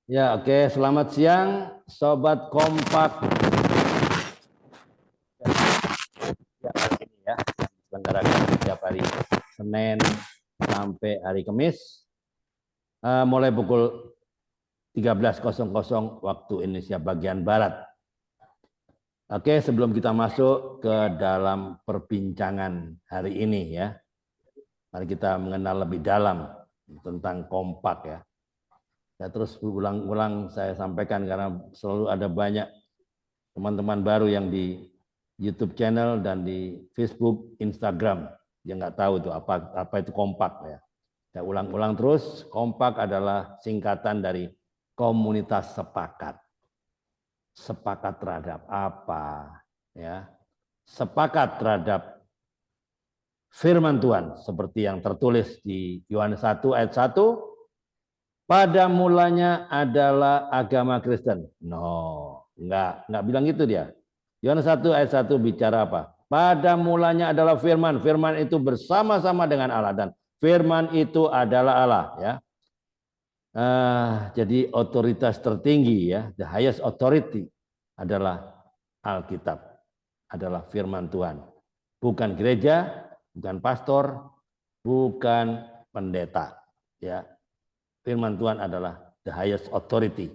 Ya, oke. Selamat siang, Sobat Kompak. Ya, selenggarakan setiap hari Senin sampai hari Kamis, mulai pukul 13.00 waktu Indonesia bagian Barat. Oke, sebelum kita masuk ke dalam perbincangan hari ini ya, mari kita mengenal lebih dalam tentang Kompak ya. Saya terus berulang-ulang saya sampaikan karena selalu ada banyak teman-teman baru yang di YouTube channel dan di Facebook, Instagram yang nggak tahu itu apa itu Kompak ya. Saya ulang-ulang terus, Kompak adalah singkatan dari komunitas sepakat. Sepakat terhadap apa? Ya, sepakat terhadap firman Tuhan seperti yang tertulis di Yohanes 1 ayat 1. Pada mulanya adalah agama Kristen. No, enggak bilang gitu dia. Yohanes 1 ayat 1 bicara apa? Pada mulanya adalah firman. Firman itu bersama-sama dengan Allah dan firman itu adalah Allah ya. Jadi otoritas tertinggi ya, the highest authority adalah Alkitab, adalah firman Tuhan. Bukan gereja, bukan pastor, bukan pendeta ya. Firman Tuhan adalah the highest authority.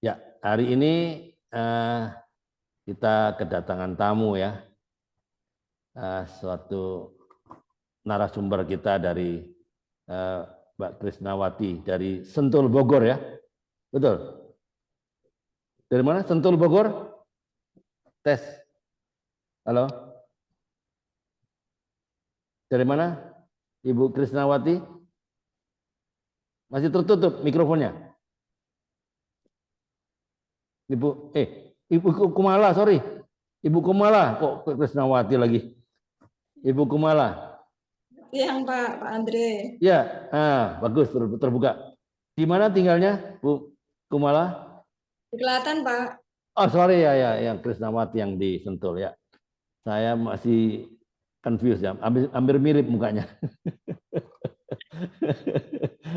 Ya, hari ini kita kedatangan tamu ya, suatu narasumber kita dari Mbak Krisnawati dari Sentul Bogor ya, betul? Dari mana? Sentul Bogor? Tes. Halo? Dari mana? Ibu Krisnawati? Masih tertutup mikrofonnya. Ibu Kumala, sorry. Ibu Kumala, kok Krisnawati lagi? Ibu Kumala. Siang Pak Andre. Ya, bagus terbuka. Di mana tinggalnya, Bu Kumala? Di Klaten Pak. Oh sorry ya, yang Krisnawati yang di Sentul ya. Saya masih confused ya, hampir mirip mukanya.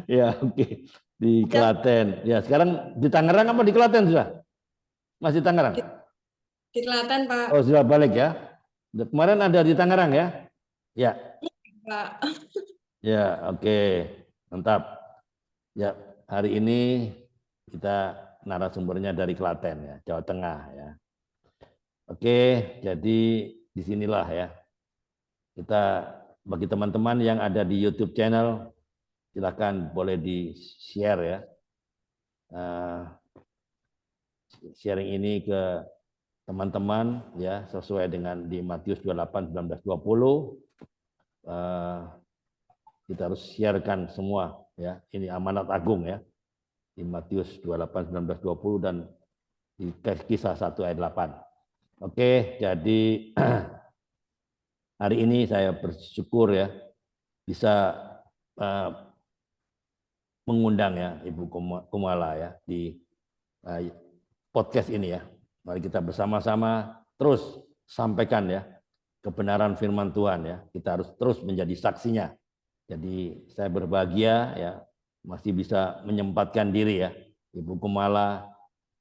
Ya oke. Di Klaten. Ya sekarang di Tangerang apa di Klaten sudah? Masih Tangerang? Di Klaten Pak. Oh sudah balik ya. Kemarin ada di Tangerang ya? Ya. Pak. Ya oke. Mantap. Ya hari ini kita narasumbernya dari Klaten ya, Jawa Tengah ya. Oke, jadi disinilah ya. Kita bagi teman-teman yang ada di YouTube channel, silakan boleh di-share ya. Sharing ini ke teman-teman ya sesuai dengan di Matius 28 19 20. Kita harus sharekan semua ya. Ini amanat agung ya. Di Matius 28 19 20 dan di Kisah 1 ayat 8. Oke, jadi hari ini saya bersyukur ya bisa mengundang ya Ibu Kumala ya di podcast ini ya. Mari kita bersama-sama terus sampaikan ya kebenaran firman Tuhan ya. Kita harus terus menjadi saksinya. Jadi saya berbahagia ya masih bisa menyempatkan diri ya Ibu Kumala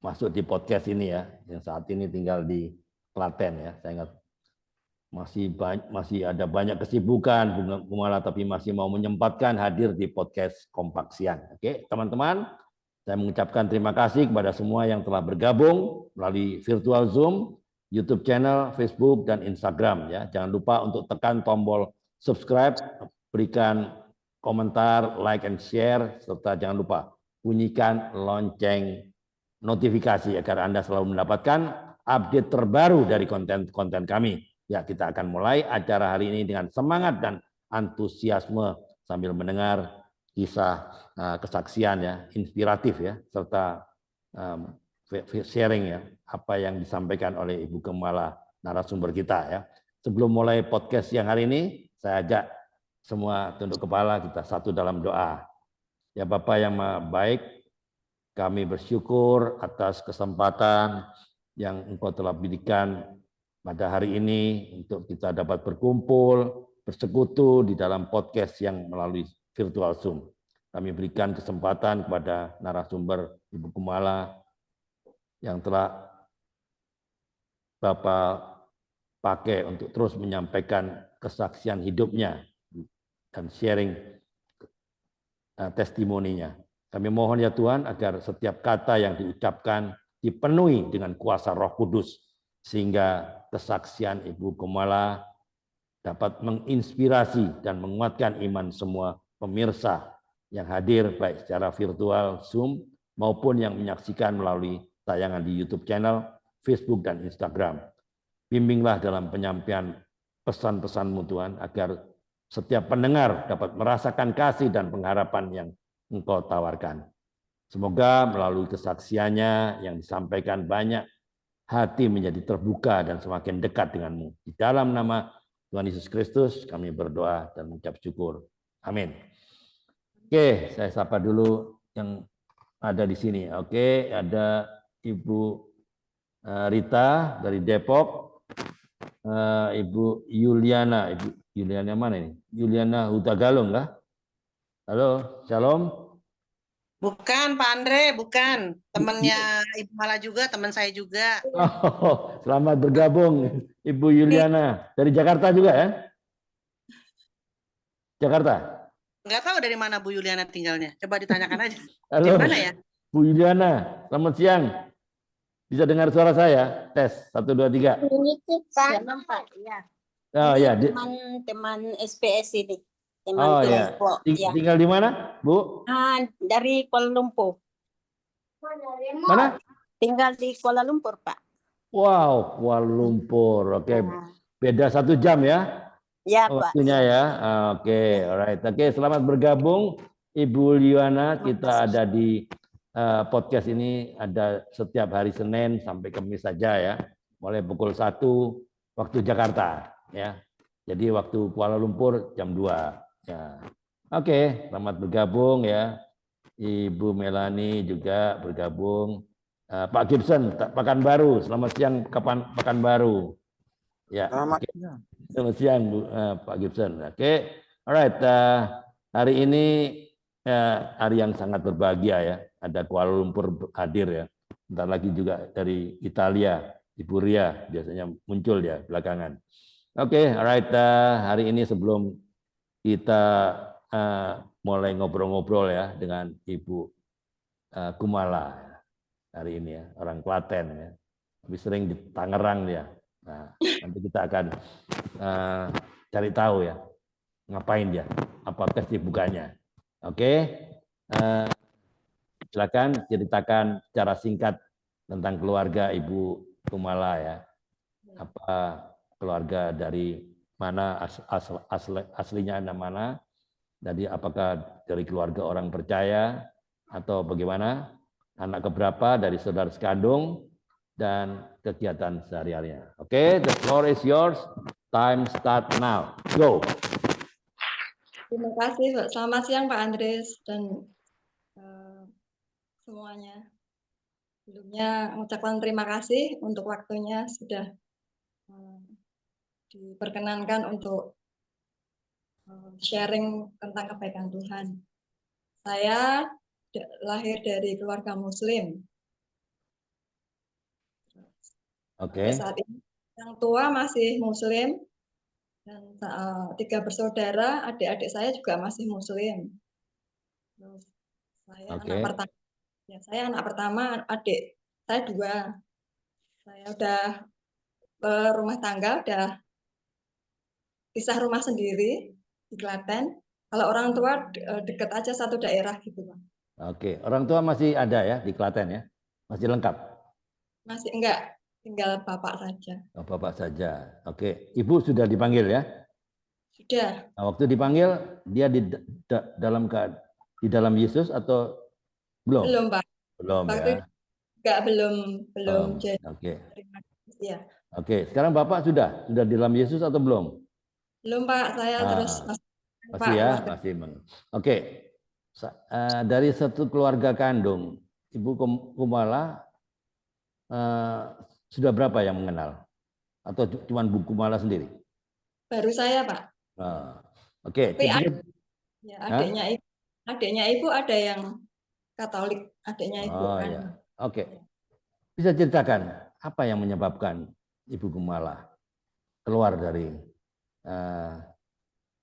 masuk di podcast ini ya, yang saat ini tinggal di Klaten ya. Saya ingat masih ada banyak kesibukan Bunga Kumala tapi masih mau menyempatkan hadir di podcast Kompak Siang. Oke, teman-teman, saya mengucapkan terima kasih kepada semua yang telah bergabung melalui virtual Zoom, YouTube channel, Facebook dan Instagram ya. Jangan lupa untuk tekan tombol subscribe, berikan komentar, like and share serta jangan lupa bunyikan lonceng notifikasi agar Anda selalu mendapatkan update terbaru dari konten-konten kami. Ya, kita akan mulai acara hari ini dengan semangat dan antusiasme sambil mendengar kisah kesaksian ya, inspiratif ya, serta sharing ya, apa yang disampaikan oleh Ibu Kumala narasumber kita ya. Sebelum mulai podcast yang hari ini, saya ajak semua tunduk kepala kita satu dalam doa. Ya Bapa yang baik, kami bersyukur atas kesempatan yang Engkau telah berikan pada hari ini untuk kita dapat berkumpul, bersekutu di dalam podcast yang melalui virtual Zoom. kami berikan kesempatan kepada narasumber Ibu Kumala yang telah Bapak pakai untuk terus menyampaikan kesaksian hidupnya dan sharing testimoninya. Kami mohon ya Tuhan agar setiap kata yang diucapkan dipenuhi dengan kuasa Roh Kudus sehingga kesaksian Ibu Kumala dapat menginspirasi dan menguatkan iman semua pemirsa yang hadir baik secara virtual Zoom maupun yang menyaksikan melalui tayangan di YouTube channel, Facebook dan Instagram. Bimbinglah dalam penyampaian pesan-pesan-Mu Tuhan agar setiap pendengar dapat merasakan kasih dan pengharapan yang Engkau tawarkan. Semoga melalui kesaksiannya yang disampaikan banyak hati menjadi terbuka dan semakin dekat denganmu. Di dalam nama Tuhan Yesus Kristus kami berdoa dan mengucap syukur. Amin. Oke, saya sapa dulu yang ada di sini. Oke, ada Ibu Rita dari Depok. Ibu Yuliana. Ibu Yuliana mana ini? Yuliana Hutagalung kah? Halo, Shalom. Bukan Pak Andre, bukan. Temannya Ibu Mala juga, teman saya juga. Oh, selamat bergabung Ibu Yuliana. Dari Jakarta juga ya? Jakarta? Nggak tahu dari mana Bu Yuliana tinggalnya. Coba ditanyakan aja. Halo, Di mana ya? Bu Yuliana. Selamat siang. Bisa dengar suara saya? Tes, 1, 2, 3. Ini kita Pak, ya. Oh ya, Teman SPS ini. Teman oh ya. kelompok. Ya. Tinggal di mana, Bu? Dari Kuala Lumpur. Mana? Tinggal di Kuala Lumpur, Pak. Wow, Kuala Lumpur. Oke, beda 1 jam ya? Ya, Pak. Waktunya ya. Oke, alright. Oke, selamat bergabung Ibu Yuliana. Kita ada di podcast ini ada setiap hari Senin sampai Kamis saja ya. Mulai pukul 1 waktu Jakarta ya. Jadi waktu Kuala Lumpur jam 2 ya. Oke, selamat bergabung ya. Ibu Melani juga bergabung. Pak Gibson, Pekanbaru. Selamat siang Pekanbaru. Ya. Selamat siang Bu, Pak Gibson. Oke, alright. Hari ini hari yang sangat berbahagia ya. Ada Kuala Lumpur hadir ya. Bentar lagi juga dari Italia, Ibu Ria biasanya muncul ya belakangan. Oke, alright. Hari ini sebelum kita mulai ngobrol-ngobrol ya dengan Ibu Kumala hari ini ya, orang Klaten ya. Lebih sering di Tangerang dia. Nah, nanti kita akan cari tahu ya, ngapain dia, apa kesibukannya. Oke, silakan ceritakan secara singkat tentang keluarga Ibu Kumala ya. Apa keluarga dari mana aslinya Anda mana? Jadi apakah dari keluarga orang percaya atau bagaimana? Anak keberapa dari saudara sekandung dan kegiatan sehari-harinya. Oke, the floor is yours. Time start now. Go. Terima kasih, Pak. Selamat siang Pak Andres dan semuanya. Sebelumnya mengucapkan terima kasih untuk waktunya sudah diperkenankan untuk sharing tentang kebaikan Tuhan. Saya lahir dari keluarga Muslim. Oke. Saat ini yang tua masih Muslim dan 3 bersaudara, adik-adik saya juga masih Muslim. Terus saya anak pertama. Ya, saya anak pertama, adik saya 2. Saya udah berumah tangga, udah pisah rumah sendiri di Klaten. Kalau orang tua deket aja satu daerah gitu, Pak. Oke, orang tua masih ada ya di Klaten ya? Masih lengkap? Masih enggak, tinggal bapak saja. Oh, bapak saja. Oke, ibu sudah dipanggil ya? Sudah. Nah, waktu dipanggil dia di dalam Yesus atau belum? Belum, Pak. Belum Waktu ya. enggak, belum jadi. Oke. Ya. Oke, sekarang Bapak sudah di dalam Yesus atau belum? Belum, Pak. Saya terus masih ya, masih. Oke. Dari satu keluarga kandung, Ibu Kumala sudah berapa yang mengenal? Atau cuma Bu Kumala sendiri? Baru saya, Pak. Oke. Ya, adiknya itu. adiknya ibu ada yang Katolik, adiknya ibu Oh kan. ya, oke. Bisa ceritakan apa yang menyebabkan Ibu Gumala keluar dari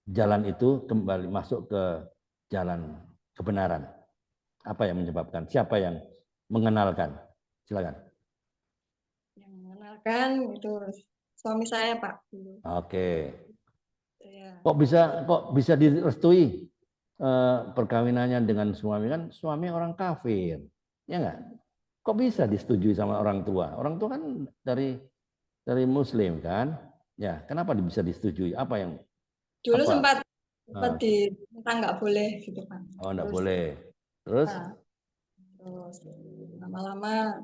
jalan itu kembali masuk ke jalan kebenaran? Apa yang menyebabkan? Siapa yang mengenalkan? Silakan. Yang mengenalkan itu suami saya Pak dulu. Oke. Ya. Kok bisa direstui perkawinannya dengan suami? Kan suami orang kafir, ya nggak? Kok bisa disetujui sama orang tua? Orang tua kan dari Muslim kan? Ya, kenapa bisa disetujui? Apa yang Dulu apa? sempat Ah, diminta nggak boleh gitu Pak. oh, enggak Terus, boleh. Terus? nah, terus lama-lama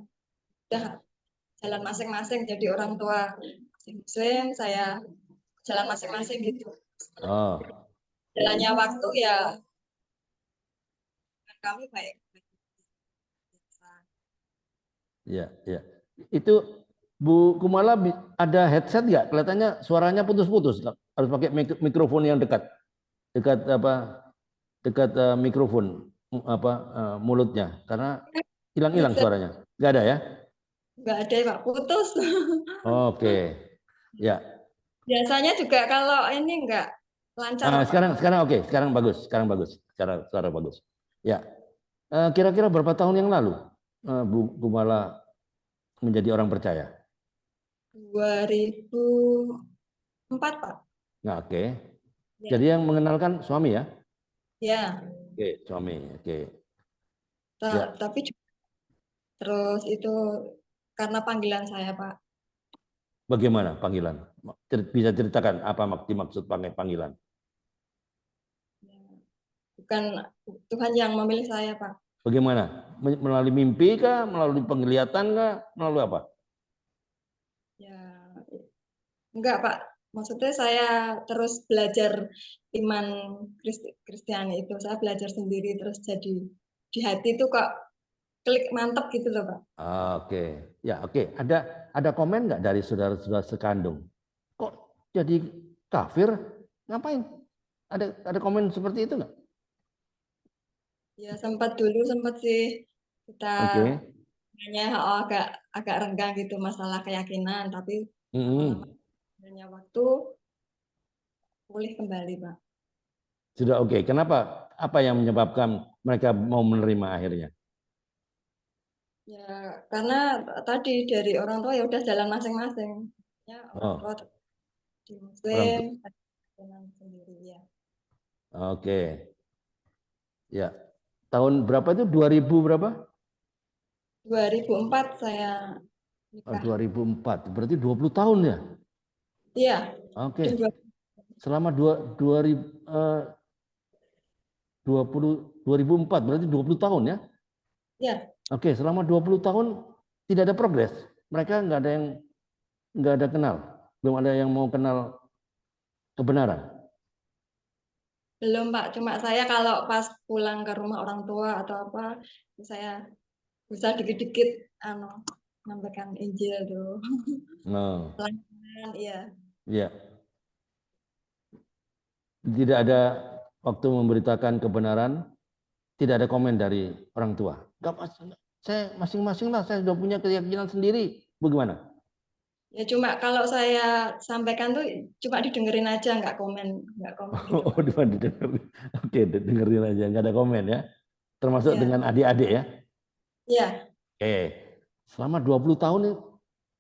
udah jalan masing-masing jadi orang tua Muslim, saya jalan masing-masing gitu. Oh, Jalannya waktu ya kami baik. ya, ya. Itu Bu Kumala ada headset nggak? Kelihatannya suaranya putus-putus. Harus pakai mikrofon yang dekat, apa? Dekat mikrofon mulutnya, karena hilang-hilang suaranya. Nggak ada ya? Nggak ada Pak, putus. Oke, ya. Biasanya juga kalau ini nggak lancar Pak. Sekarang oke, sekarang bagus, suara bagus. Ya, kira-kira berapa tahun yang lalu Bu Kumala menjadi orang percaya? 2004 Pak. Nah, oke. Ya. Jadi yang mengenalkan suami ya? Ya. Oke, suami. Oke. Ya. Tapi terus itu karena panggilan saya Pak. Bagaimana panggilan? Bisa ceritakan apa dimaksud panggilan? Ya. Bukan Tuhan yang memilih saya Pak. Bagaimana? Melalui mimpi kah? Melalui penglihatan kah? Melalui apa? Ya, enggak Pak. Maksudnya saya terus belajar iman Kristiani itu. Saya belajar sendiri terus jadi di hati itu kok klik mantep gitu loh Pak. Oke, ya oke. Ada komen nggak dari saudara-saudara sekandung? Kok jadi kafir? Ngapain? Ada komen seperti itu nggak? Ya sempat sih kita Oke. hanya agak renggang gitu masalah keyakinan, tapi lama-lama waktu pulih kembali Pak. Sudah oke. Kenapa? Apa yang menyebabkan mereka mau menerima akhirnya? Ya karena tadi dari orang tua ya udah jalan masing-masing. Ya orang tua di Muslim, sendiri ya. Oke. Ya. Tahun berapa itu? 2000 berapa? 2004 saya nikah. 2004. Berarti 20 tahun ya? Iya. Oke. Selama 2004 berarti 20 tahun ya? Ya. Oke, selama 20 tahun tidak ada progres. Mereka nggak ada kenal. Belum ada yang mau kenal kebenaran. Belum Pak, cuma saya kalau pas pulang ke rumah orang tua atau apa, saya bisa dikit-dikit nyampaikan Injil tuh. No. Pelan-pelan, iya. Ya. Tidak ada waktu memberitakan kebenaran, tidak ada komen dari orang tua. Saya masing-masing lah, saya sudah punya keyakinan sendiri. Bagaimana? Ya cuma kalau saya sampaikan tuh cuma didengerin aja, nggak komen gitu. Oh, didengerin. Oke, dengerin aja, nggak ada komen ya. Termasuk Ya. dengan adik-adik ya. Iya. Oke, selama 20 tahun ini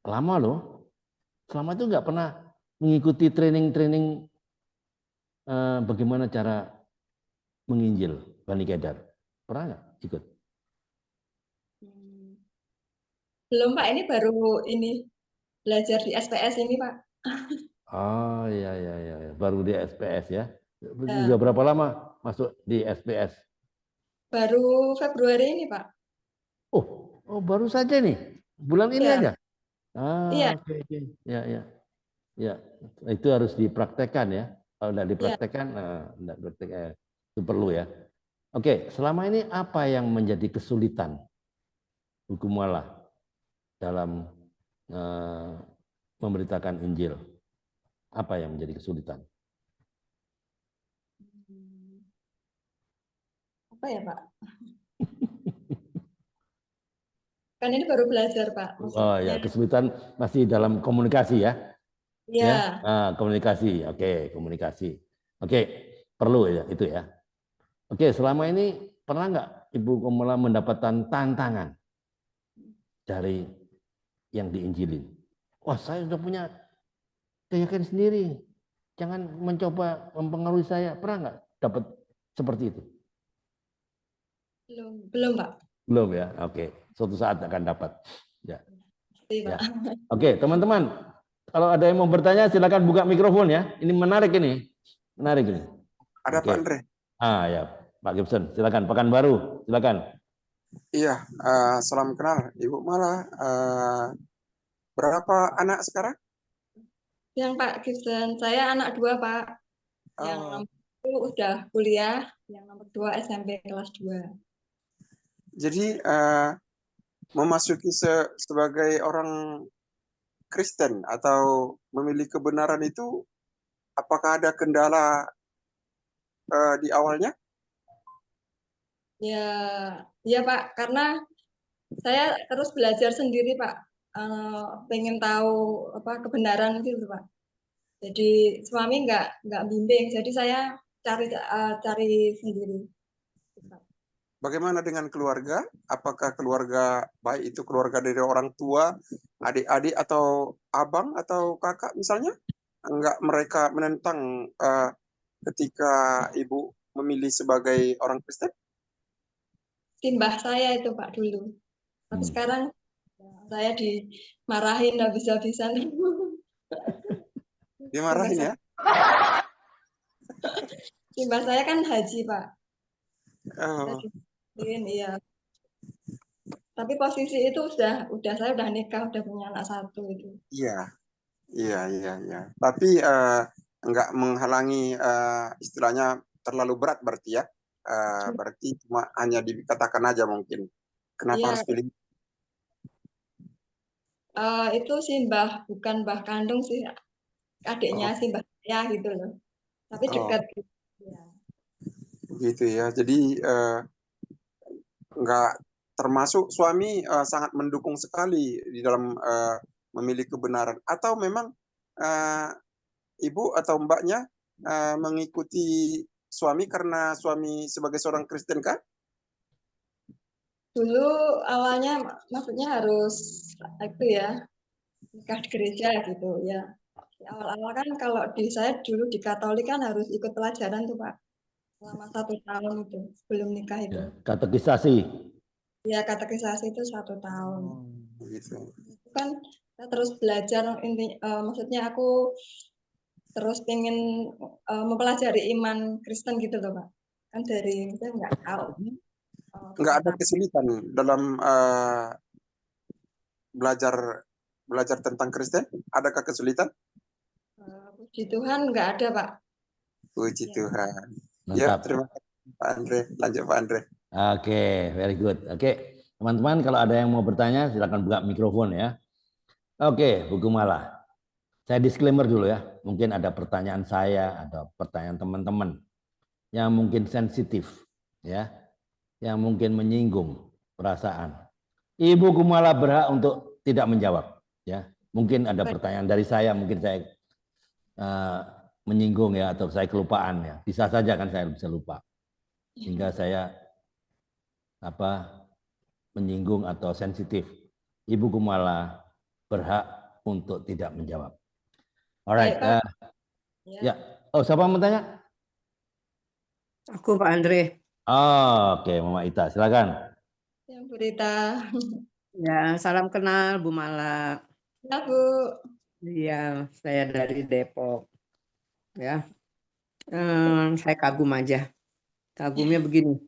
lama loh. Selama itu nggak pernah mengikuti training bagaimana cara menginjil Bani Kedar. Pernah nggak ikut? Belum Pak, ini baru belajar di SPS ini Pak. Oh iya, baru di SPS ya. Ya. Sudah berapa lama masuk di SPS? Baru Februari ini Pak. Oh baru saja nih, bulan ini Ya. aja. Iya. Oke. Ya, itu harus dipraktekkan ya. Kalau tidak dipraktekkan, itu perlu ya. Oke, selama ini apa yang menjadi kesulitan hukum Allah dalam memberitakan Injil? Apa yang menjadi kesulitan? apa ya Pak? Kan ini baru belajar Pak. Oh ya, kesulitan masih dalam komunikasi ya? Iya. Komunikasi. Oke, komunikasi. Oke, perlu ya itu ya. Oke, selama ini pernah nggak Ibu Gumala mendapatkan tantangan dari yang diinjilin? Wah, saya sudah punya keyakinan sendiri. Jangan mencoba mempengaruhi saya. Pernah nggak dapat seperti itu? Belum Pak. Belum ya. Oke, suatu saat akan dapat. Ya. Pasti, Pak. Ya. Oke, teman-teman, kalau ada yang mau bertanya silakan buka mikrofon ya. Ini menarik ini. Menarik ini. Ada Oke. Pak Andre. Ya, Pak Gibson, silakan. Pekanbaru, silakan. Iya, salam kenal Ibu Mala. Berapa anak sekarang? Yang Pak Gibson, saya anak 2 Pak. Yang nomor 1 udah kuliah, yang nomor 2 SMP kelas 2. Jadi memasuki sebagai orang Kristen atau memilih kebenaran itu, apakah ada kendala di awalnya? Ya Pak, karena saya terus belajar sendiri Pak. Pengen tahu apa kebenaran gitu Pak. Jadi suami nggak bimbing, jadi saya cari sendiri. Bagaimana dengan keluarga? Apakah keluarga baik itu keluarga dari orang tua, adik-adik atau abang atau kakak misalnya? Enggak mereka menentang ketika Ibu memilih sebagai orang Kristen? Simbah saya itu Pak dulu. Tapi sekarang saya dimarahin habis-habisan. Dimarahin ya? Simbah saya kan haji Pak. Oh. Iya. Tapi posisi itu saya udah nikah, udah punya anak 1 itu. Iya. Tapi enggak menghalangi istilahnya terlalu berat berarti ya. Berarti cuma hanya dikatakan aja mungkin. Kenapa harus pilih? Itu simbah, bukan mbah kandung sih. Adiknya simbah saya gitu loh. Tapi dekat gitu. Ya. Begitu ya. Jadi enggak termasuk suami sangat mendukung sekali di dalam memilih kebenaran, atau memang ibu atau mbaknya mengikuti suami karena suami sebagai seorang Kristen kan? Dulu awalnya maksudnya harus itu ya nikah di gereja gitu ya. Di awal-awal kan kalau di saya dulu di Katolik kan harus ikut pelajaran tuh Pak selama 1 tahun itu sebelum nikah itu. Ya, katekisasi. Ya katekisasi itu 1 tahun. Begitu. Itu kan saya terus belajar maksudnya aku terus ingin mempelajari iman Kristen gitu loh Pak. Kan dari saya nggak tahu. Nggak ada kesulitan dalam belajar tentang Kristen? Adakah kesulitan? Puji Tuhan nggak ada Pak. Puji Tuhan. Mantap. Ya, terima kasih Pak Andre. Lanjut Pak Andre. Oke, very good. Oke, teman-teman kalau ada yang mau bertanya silakan buka mikrofon ya. Oke, Bu Gumala. Saya disclaimer dulu ya. Mungkin ada pertanyaan saya, ada pertanyaan teman-teman yang mungkin sensitif ya, yang mungkin menyinggung perasaan. Ibu Gumala berhak untuk tidak menjawab ya. Mungkin ada pertanyaan dari saya, mungkin saya menyinggung ya, atau saya kelupaan ya. Bisa saja kan saya bisa lupa. Sehingga saya menyinggung atau sensitif. Ibu Gumala berhak untuk tidak menjawab. Alright. Ya. Oh, siapa yang bertanya? Aku Pak Andre. Oke, Mama Ita, silakan. Yang berita. Ya, salam kenal Bu Mala. Ya Bu. Iya, saya dari Depok. Ya, saya kagum aja. Kagumnya begini.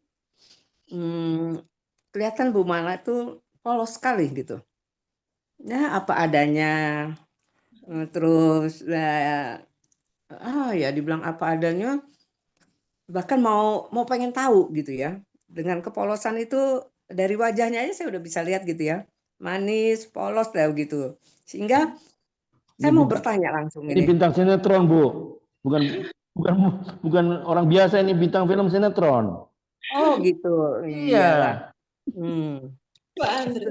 Kelihatan Bu Mala itu polos sekali gitu. Ya, apa adanya. Terus ya dibilang apa adanya, bahkan mau pengen tahu gitu ya. Dengan kepolosan itu dari wajahnya aja saya udah bisa lihat gitu ya, manis, polos lah gitu. Sehingga saya mau bertanya langsung ini bintang sinetron Bu, bukan orang biasa, ini bintang film sinetron. Oh gitu, iyalah. Iya. Hmm. Pak Andre.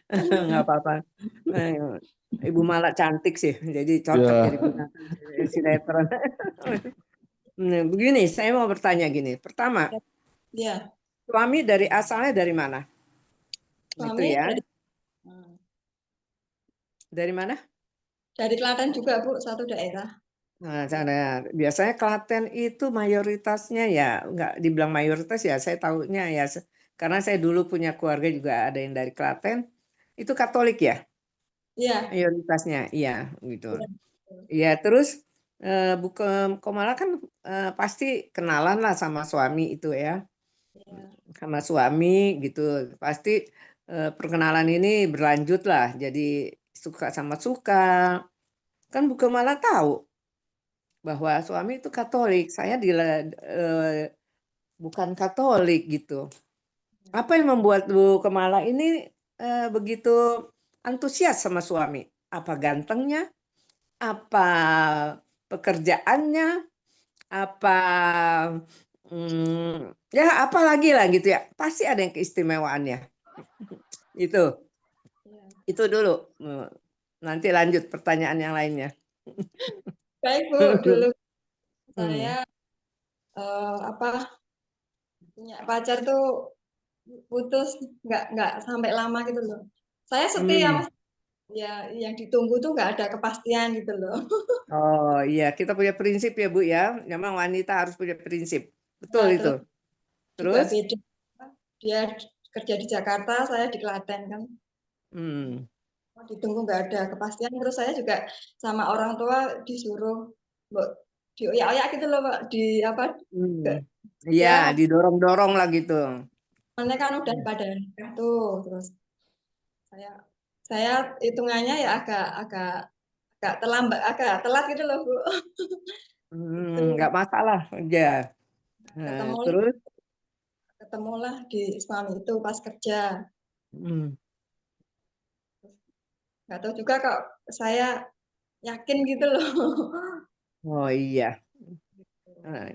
Nggak apa-apa. Ibu Mala cantik sih, jadi cocok Ya. jadi penonton sinetron. Nah, begini, saya mau bertanya gini. Pertama, Ya, suami asalnya dari mana? Itu suami ya. dari Dari mana? dari Klaten juga Bu, satu daerah. Nah, biasanya Klaten itu mayoritasnya ya, nggak dibilang mayoritas ya, saya tahunya ya, karena saya dulu punya keluarga juga ada yang dari Klaten, itu Katolik ya, Iya. mayoritasnya, iya gitu. Iya. Iya, terus Bu Komala kan pasti kenalan lah sama suami itu ya, Iya. sama suami gitu, pasti perkenalan ini berlanjut lah, jadi suka sama suka, kan Bu Komala tahu bahwa suami itu Katolik, saya bukan Katolik gitu. Apa yang membuat Bu Kemala ini begitu antusias sama suami? Apa gantengnya? Apa pekerjaannya? Apa ya apa lagi lah gitu ya? Pasti ada yang keistimewaannya. Itu Iya. itu dulu. Nanti lanjut pertanyaan yang lainnya. Baik Bu, dulu Hmm. saya punya pacar tuh putus nggak sampai lama gitu loh. Saya setia Hmm. Mas. Ya, yang ditunggu tuh nggak ada kepastian gitu loh. Oh iya, kita punya prinsip ya Bu ya. Memang wanita harus punya prinsip. Betul Ya, itu. terus juga Terus? beda. Dia kerja di Jakarta, saya di Klaten kan. Hmm. Ditunggu nggak ada kepastian. Terus saya juga sama orang tua disuruh dioyak-oyak gitu loh Pak. Iya, Ya, didorong-dorong lah gitu. mereka kan udah pada nikah tuh. Terus saya saya hitungannya ya agak terlambat, agak telat gitu loh Bu. Itu Nggak masalah aja. ketemu Terus? ketemulah di suami itu pas kerja. Hmm. Nggak tahu juga kok saya yakin gitu loh. Oh iya.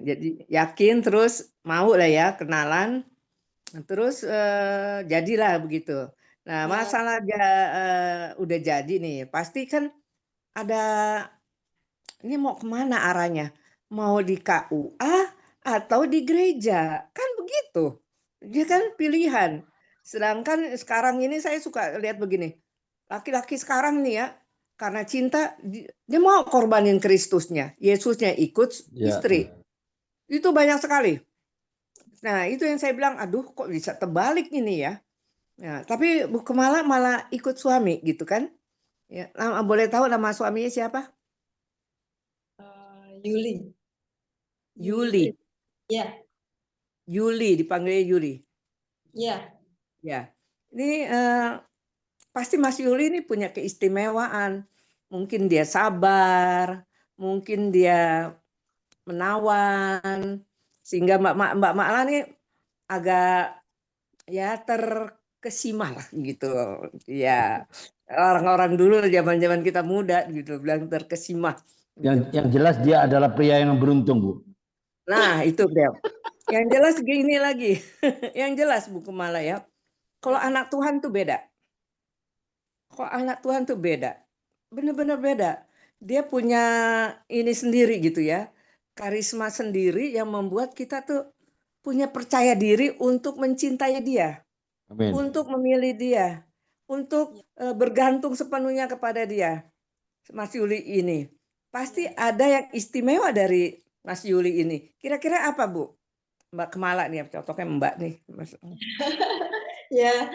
Jadi yakin terus mau lah ya kenalan. Terus jadilah begitu. Nah, Ya, masalah udah jadi nih, pasti kan ada ini mau kemana arahnya? Mau di KUA atau di gereja? Kan begitu. Dia kan pilihan. Sedangkan sekarang ini saya suka lihat begini. Laki-laki sekarang nih ya, karena cinta, dia mau korbanin Kristusnya. Yesusnya ikut Ya. istri. Itu banyak sekali. Nah, itu yang saya bilang, aduh kok bisa terbalik ini ya. Nah, tapi Bu Kemala malah ikut suami gitu kan. Ya, boleh tahu nama suaminya siapa? Yuli. Yuli. Ya, Yuli, dipanggilnya Yuli. ya. Ya, ini pasti Mas Yuli ini punya keistimewaan. Mungkin dia sabar, mungkin dia menawan, sehingga Mbak Mala ini agak ya terkesima lah gitu. Ya, orang-orang dulu zaman-zaman kita muda gitu bilang terkesima. Gitu. Yang jelas dia adalah pria yang beruntung, Bu. Nah, itu dia. Yang jelas gini lagi. Yang jelas Bu Kemala ya. Kalau anak Tuhan tuh beda. Kok anak Tuhan tuh beda. Benar-benar beda. Dia punya ini sendiri gitu ya. Karisma sendiri yang membuat kita tuh punya percaya diri untuk mencintai dia. Amin. Untuk memilih dia. Untuk bergantung sepenuhnya kepada dia. Mas Yuli ini. Pasti ada yang istimewa dari Mas Yuli ini. Kira-kira apa Bu? Mbak Kemala nih, contohnya Mbak nih. Ya,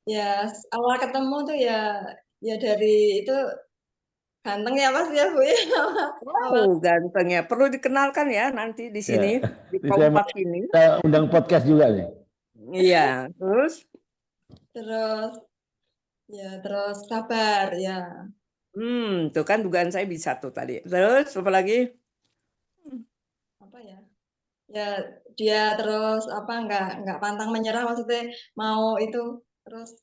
ya awal ketemu tuh ya dari itu ganteng ya Mas ya Bu ya. Awal Oh, gantengnya. Perlu dikenalkan ya nanti di sini, Ya. di Saya kompak ini. undang podcast juga nih. Iya, terus terus sabar ya. tuh kan dugaan saya bisa tuh tadi. Terus apa lagi? Apa ya? Ya dia terus nggak pantang menyerah, maksudnya mau itu terus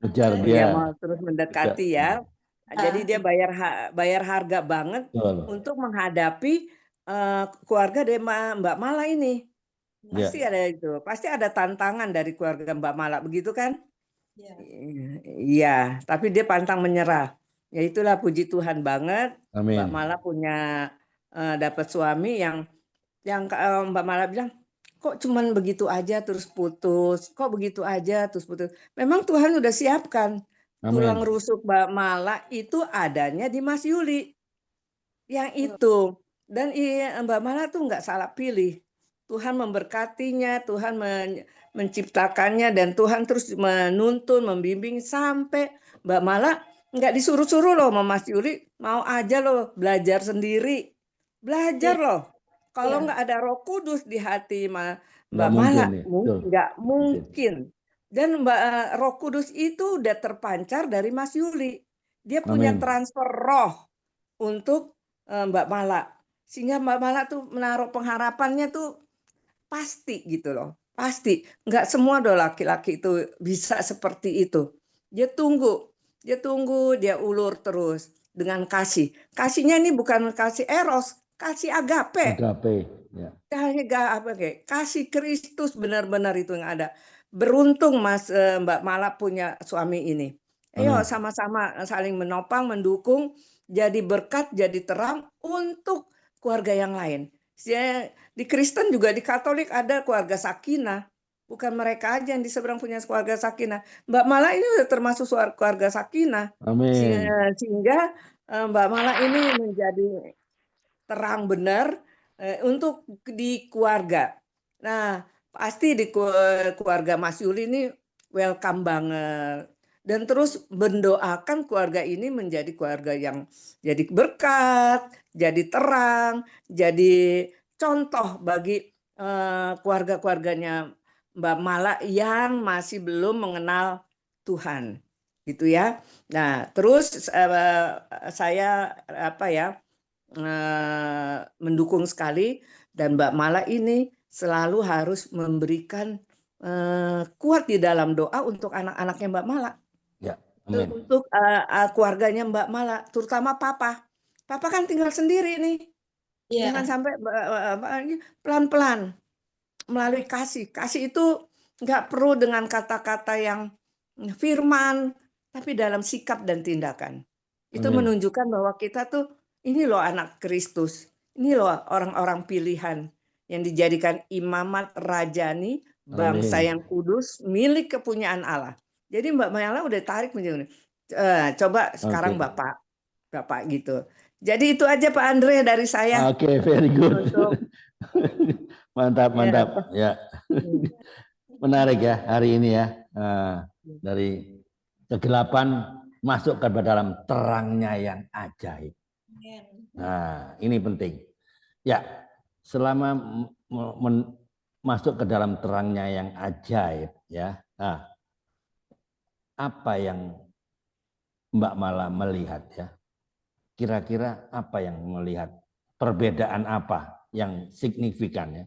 Kejar saya Iya, dia. mau terus mendekati ya. Jadi dia bayar harga banget Betul. untuk menghadapi keluarga dari Mbak Mala ini. Ya. Pasti ada tantangan dari keluarga Mbak Mala, begitu kan? Ya. Iya, tapi dia pantang menyerah. Ya itulah puji Tuhan banget. Amin. Mbak Mala punya dapat suami yang Mbak Mala bilang, kok cuman begitu aja terus putus, kok begitu aja terus putus. Memang Tuhan udah siapkan. Amin. Tulang rusuk Mbak Mala itu adanya di Mas Yuli. Yang itu. Dan Mbak Mala tuh nggak salah pilih. Tuhan memberkatinya, Tuhan menciptakannya, dan Tuhan terus menuntun, membimbing sampai Mbak Mala nggak disuruh-suruh loh sama Mas Yuli, mau aja loh belajar sendiri. Belajar loh. Kalau nggak ada Roh Kudus di hati Mbak Mala, nggak mungkin. Dan Roh Kudus itu udah terpancar dari Mas Yuli. Dia punya transfer roh untuk Mbak Mala. Sehingga Mbak Mala tuh menaruh pengharapannya tuh pasti gitu loh. Pasti. Nggak semua laki-laki itu bisa seperti itu. Dia tunggu, dia ulur terus dengan kasih. Kasihnya ini bukan kasih eros, kasih agape. Agape, ya. Kasih Kristus benar-benar itu yang ada. Beruntung Mbak Mala punya suami ini. Ayo sama-sama saling menopang, mendukung, jadi berkat, jadi terang untuk keluarga yang lain. Di Kristen juga, di Katolik ada keluarga sakinah. Bukan mereka aja yang di seberang punya keluarga sakinah. Mbak Mala ini udah termasuk keluarga sakinah. Amin. Sehingga Mbak Mala ini menjadi terang benar untuk di keluarga. Nah, pasti di keluarga Mas Yuli ini welcome banget. Dan terus mendoakan keluarga ini menjadi keluarga yang jadi berkat, jadi terang, jadi contoh bagi keluarga-keluarganya Mbak Mala yang masih belum mengenal Tuhan. Gitu ya. Nah, terus saya mendukung sekali, dan Mbak Mala ini selalu harus memberikan kuat di dalam doa untuk anak-anaknya Mbak Mala. Ya, amin. Untuk keluarganya Mbak Mala, terutama Papa. Papa kan tinggal sendiri nih. Jangan sampai pelan-pelan melalui kasih. Kasih itu nggak perlu dengan kata-kata yang firman, tapi dalam sikap dan tindakan. Itu menunjukkan bahwa kita tuh ini loh anak Kristus. Ini loh orang-orang pilihan yang dijadikan imamat rajani, bangsa yang kudus, milik kepunyaan Allah. Jadi Mbak Mala udah tarik menjadi coba sekarang Bapak gitu. Jadi itu aja Pak Andre dari saya. Oke, very good. Mantap. Ya. Menarik ya hari ini ya. Dari kegelapan masuk ke dalam terangnya yang ajaib. Nah, ini penting. Ya, selama masuk ke dalam terangnya yang ajaib ya. Nah, apa yang Mbak Mala melihat ya? Kira-kira apa yang melihat? Perbedaan apa yang signifikan ya?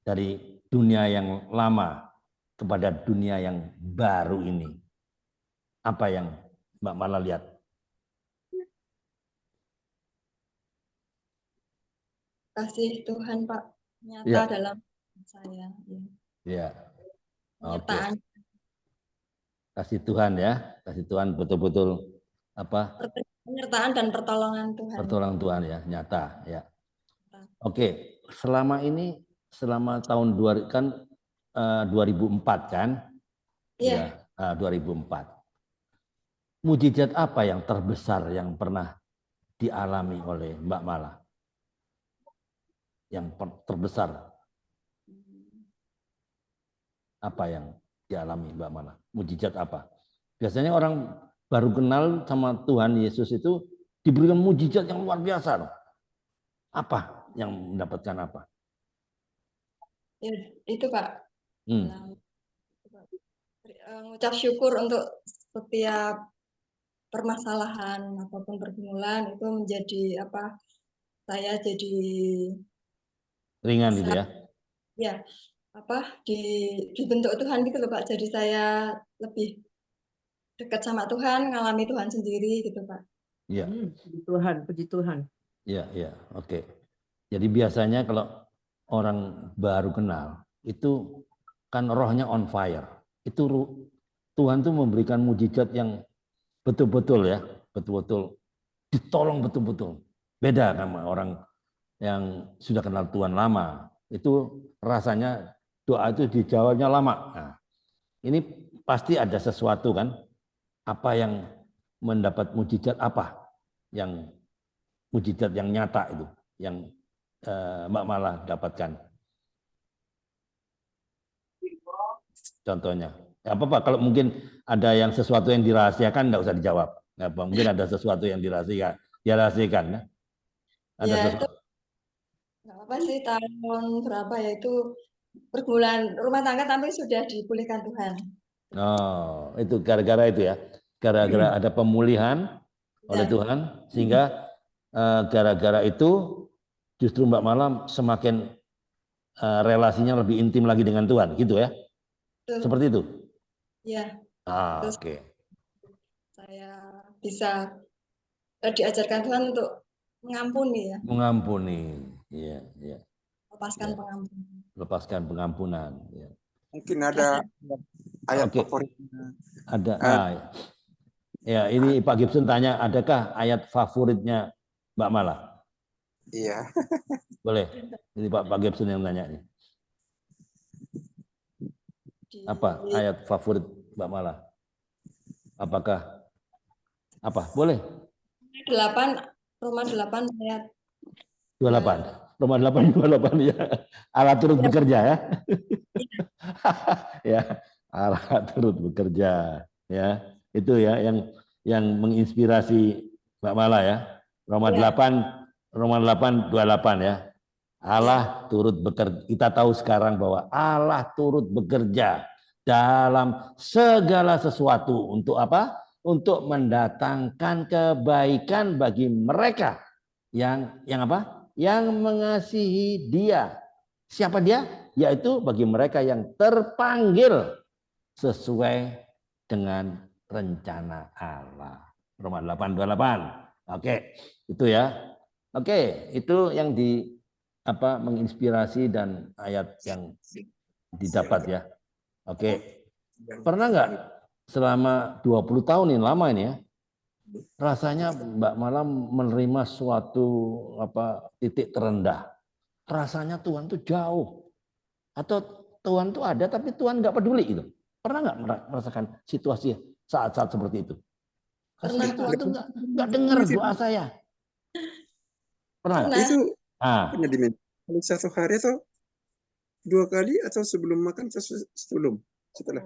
Dari dunia yang lama kepada dunia yang baru ini. Apa yang Mbak Mala lihat? Kasih Tuhan Pak nyata dalam saya. Ya. Oke. Kasih Tuhan ya, kasih Tuhan betul-betul apa? Penyertaan dan pertolongan Tuhan. Pertolongan Tuhan ya, nyata ya. Oke, selama ini, selama tahun 2004 kan? Iya. Ya, 2004. Mujizat apa yang terbesar yang pernah dialami oleh Mbak Mala? Yang terbesar. Apa yang dialami Mbak Mala? Mujizat apa? Biasanya orang baru kenal sama Tuhan Yesus itu diberikan mujizat yang luar biasa loh. Apa yang mendapatkan apa? Ya, itu Pak. Mengucap syukur untuk setiap permasalahan apapun pergumulan itu menjadi apa? Saya jadi ringan gitu ya? Ya, apa dibentuk Tuhan gitu loh Pak. Jadi saya lebih dekat sama Tuhan, ngalami Tuhan sendiri gitu Pak. Iya. Puji Tuhan. Iya, oke. Jadi biasanya kalau orang baru kenal itu kan rohnya on fire. Itu Tuhan tuh memberikan mujizat yang betul-betul ya, betul-betul ditolong betul-betul. Beda sama orang yang sudah kenal Tuhan lama. Itu rasanya doa itu dijawabnya lama. Nah, ini pasti ada sesuatu kan? Apa yang mendapat mujizat apa? Yang mujizat yang nyata itu, yang Mbak Mala dapatkan. Contohnya. Ya, apa-apa kalau mungkin ada yang sesuatu yang dirahasiakan enggak usah dijawab. Nggak apa, mungkin ada sesuatu yang dirahasiakan. Ya? Ada Ya, sesuatu. itu nggak apa sih, tahun berapa ya itu pergumulan rumah tangga tapi sudah dipulihkan Tuhan. Oh, itu gara-gara itu ya. Gara-gara ada pemulihan oleh Ya. Tuhan sehingga gara-gara itu justru Mbak Malam semakin relasinya lebih intim lagi dengan Tuhan, gitu ya? Betul. Seperti itu? Ya. Terus Oke. saya bisa diajarkan Tuhan untuk mengampuni ya. Mengampuni, ya, ya. Lepaskan Ya. pengampunan. Lepaskan pengampunan. Ya. Mungkin ada ayat Oke. favoritnya. Ada. Ya, ini Pak Gibson tanya, adakah ayat favoritnya Mbak Mala? Iya. Boleh. Ini Pak Gibson yang nanya nih. Apa ayat favorit Mbak Mala? Apakah apa? Boleh. 8 Roma 8 ayat 28. Roma 8 28 ya. Allah turut bekerja ya. Ya, Allah turut bekerja ya. Itu ya yang menginspirasi Mbak Mala ya. Roma 8 28 ya. Allah turut bekerja. Kita tahu sekarang bahwa Allah turut bekerja dalam segala sesuatu untuk apa? Untuk mendatangkan kebaikan bagi mereka yang apa? Yang mengasihi Dia. Siapa Dia? Yaitu bagi mereka yang terpanggil sesuai dengan rencana Allah. Roma 8:28. Oke, itu ya. Oke, itu yang menginspirasi dan ayat yang didapat ya. Oke. Pernah nggak selama 20 tahun ini, lama ini ya, rasanya Mbak Malam menerima suatu titik terendah. Rasanya Tuhan tuh jauh. Atau Tuhan tuh ada tapi Tuhan nggak peduli gitu. Pernah nggak merasakan situasi saat-saat seperti itu? Rasanya Tuhan tuh nggak dengar doa saya. Pernah nggak? Itu punya dimensi. Satu hari atau 2 kali atau sebelum makan atau sebelum setelah?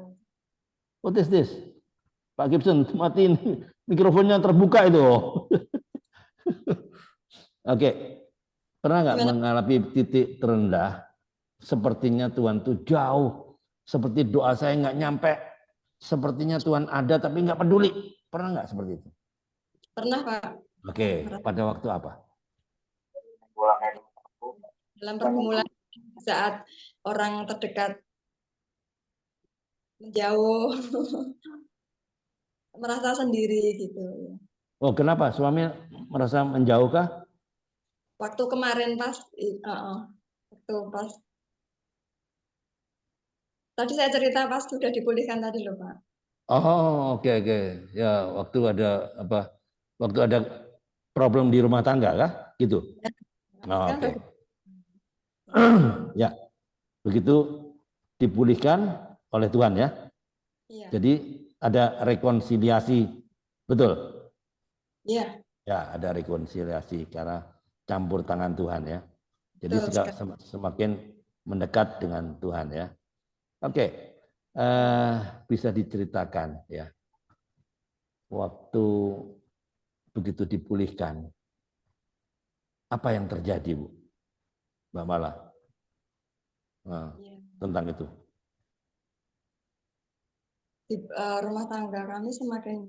What is this? Pak Gibson, matiin mikrofonnya terbuka itu. Oke. Pernah nggak mengalami titik terendah? Sepertinya Tuhan tuh jauh. Seperti doa saya nggak nyampe. Sepertinya Tuhan ada tapi nggak peduli. Pernah nggak seperti itu? Pernah, Pak. Oke. Pada waktu apa? Dalam pergumulan saat orang terdekat menjauh, merasa sendiri gitu. Oh, kenapa? Suami merasa menjauh kah? Waktu kemarin pas, tadi saya cerita pas sudah dipulihkan tadi loh, Pak. Oh, oke. Ya, waktu ada problem di rumah tangga kah? Gitu. Oh, oke. Ya, begitu dipulihkan oleh Tuhan ya. Iya. Jadi ada rekonsiliasi, betul? Iya. Ya, ada rekonsiliasi karena campur tangan Tuhan ya. Jadi semakin mendekat dengan Tuhan ya. Oke, bisa diceritakan ya. Waktu begitu dipulihkan, apa yang terjadi, Bu? Mbak Mala, tentang itu. Di rumah tangga kami semakin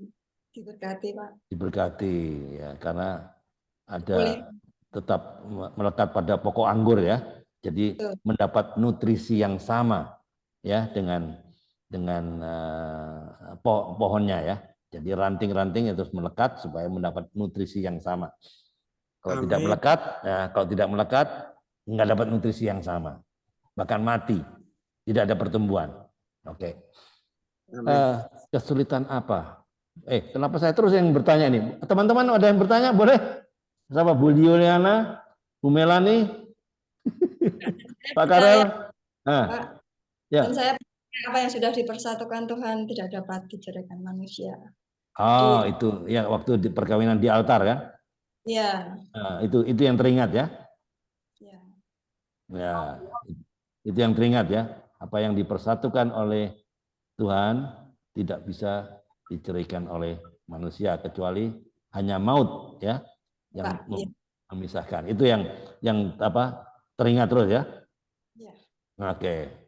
diberkati, Pak. Diberkati ya, karena ada tetap melekat pada pokok anggur ya. Jadi mendapat nutrisi yang sama ya dengan pohonnya ya. Jadi ranting-ranting terus melekat supaya mendapat nutrisi yang sama. Kalau tidak Amin. melekat, kalau tidak melekat, nggak dapat nutrisi yang sama, bahkan mati, tidak ada pertumbuhan. Oke. Amin. Kesulitan apa? Kenapa saya terus yang bertanya ini? Teman-teman ada yang bertanya? Boleh? Siapa? Bu Juliana, Bu Melani, Pak Karel? Pak, Ya. dan saya apa yang sudah dipersatukan Tuhan tidak dapat diceraikan manusia. Oh, itu ya waktu di perkawinan di altar kan? Iya. Itu yang teringat ya? Ya. Ya, itu yang teringat ya. Apa yang dipersatukan oleh Tuhan tidak bisa diceraikan oleh manusia kecuali hanya maut ya yang Pak, iya. memisahkan. Itu yang teringat terus ya. Ya. Oke.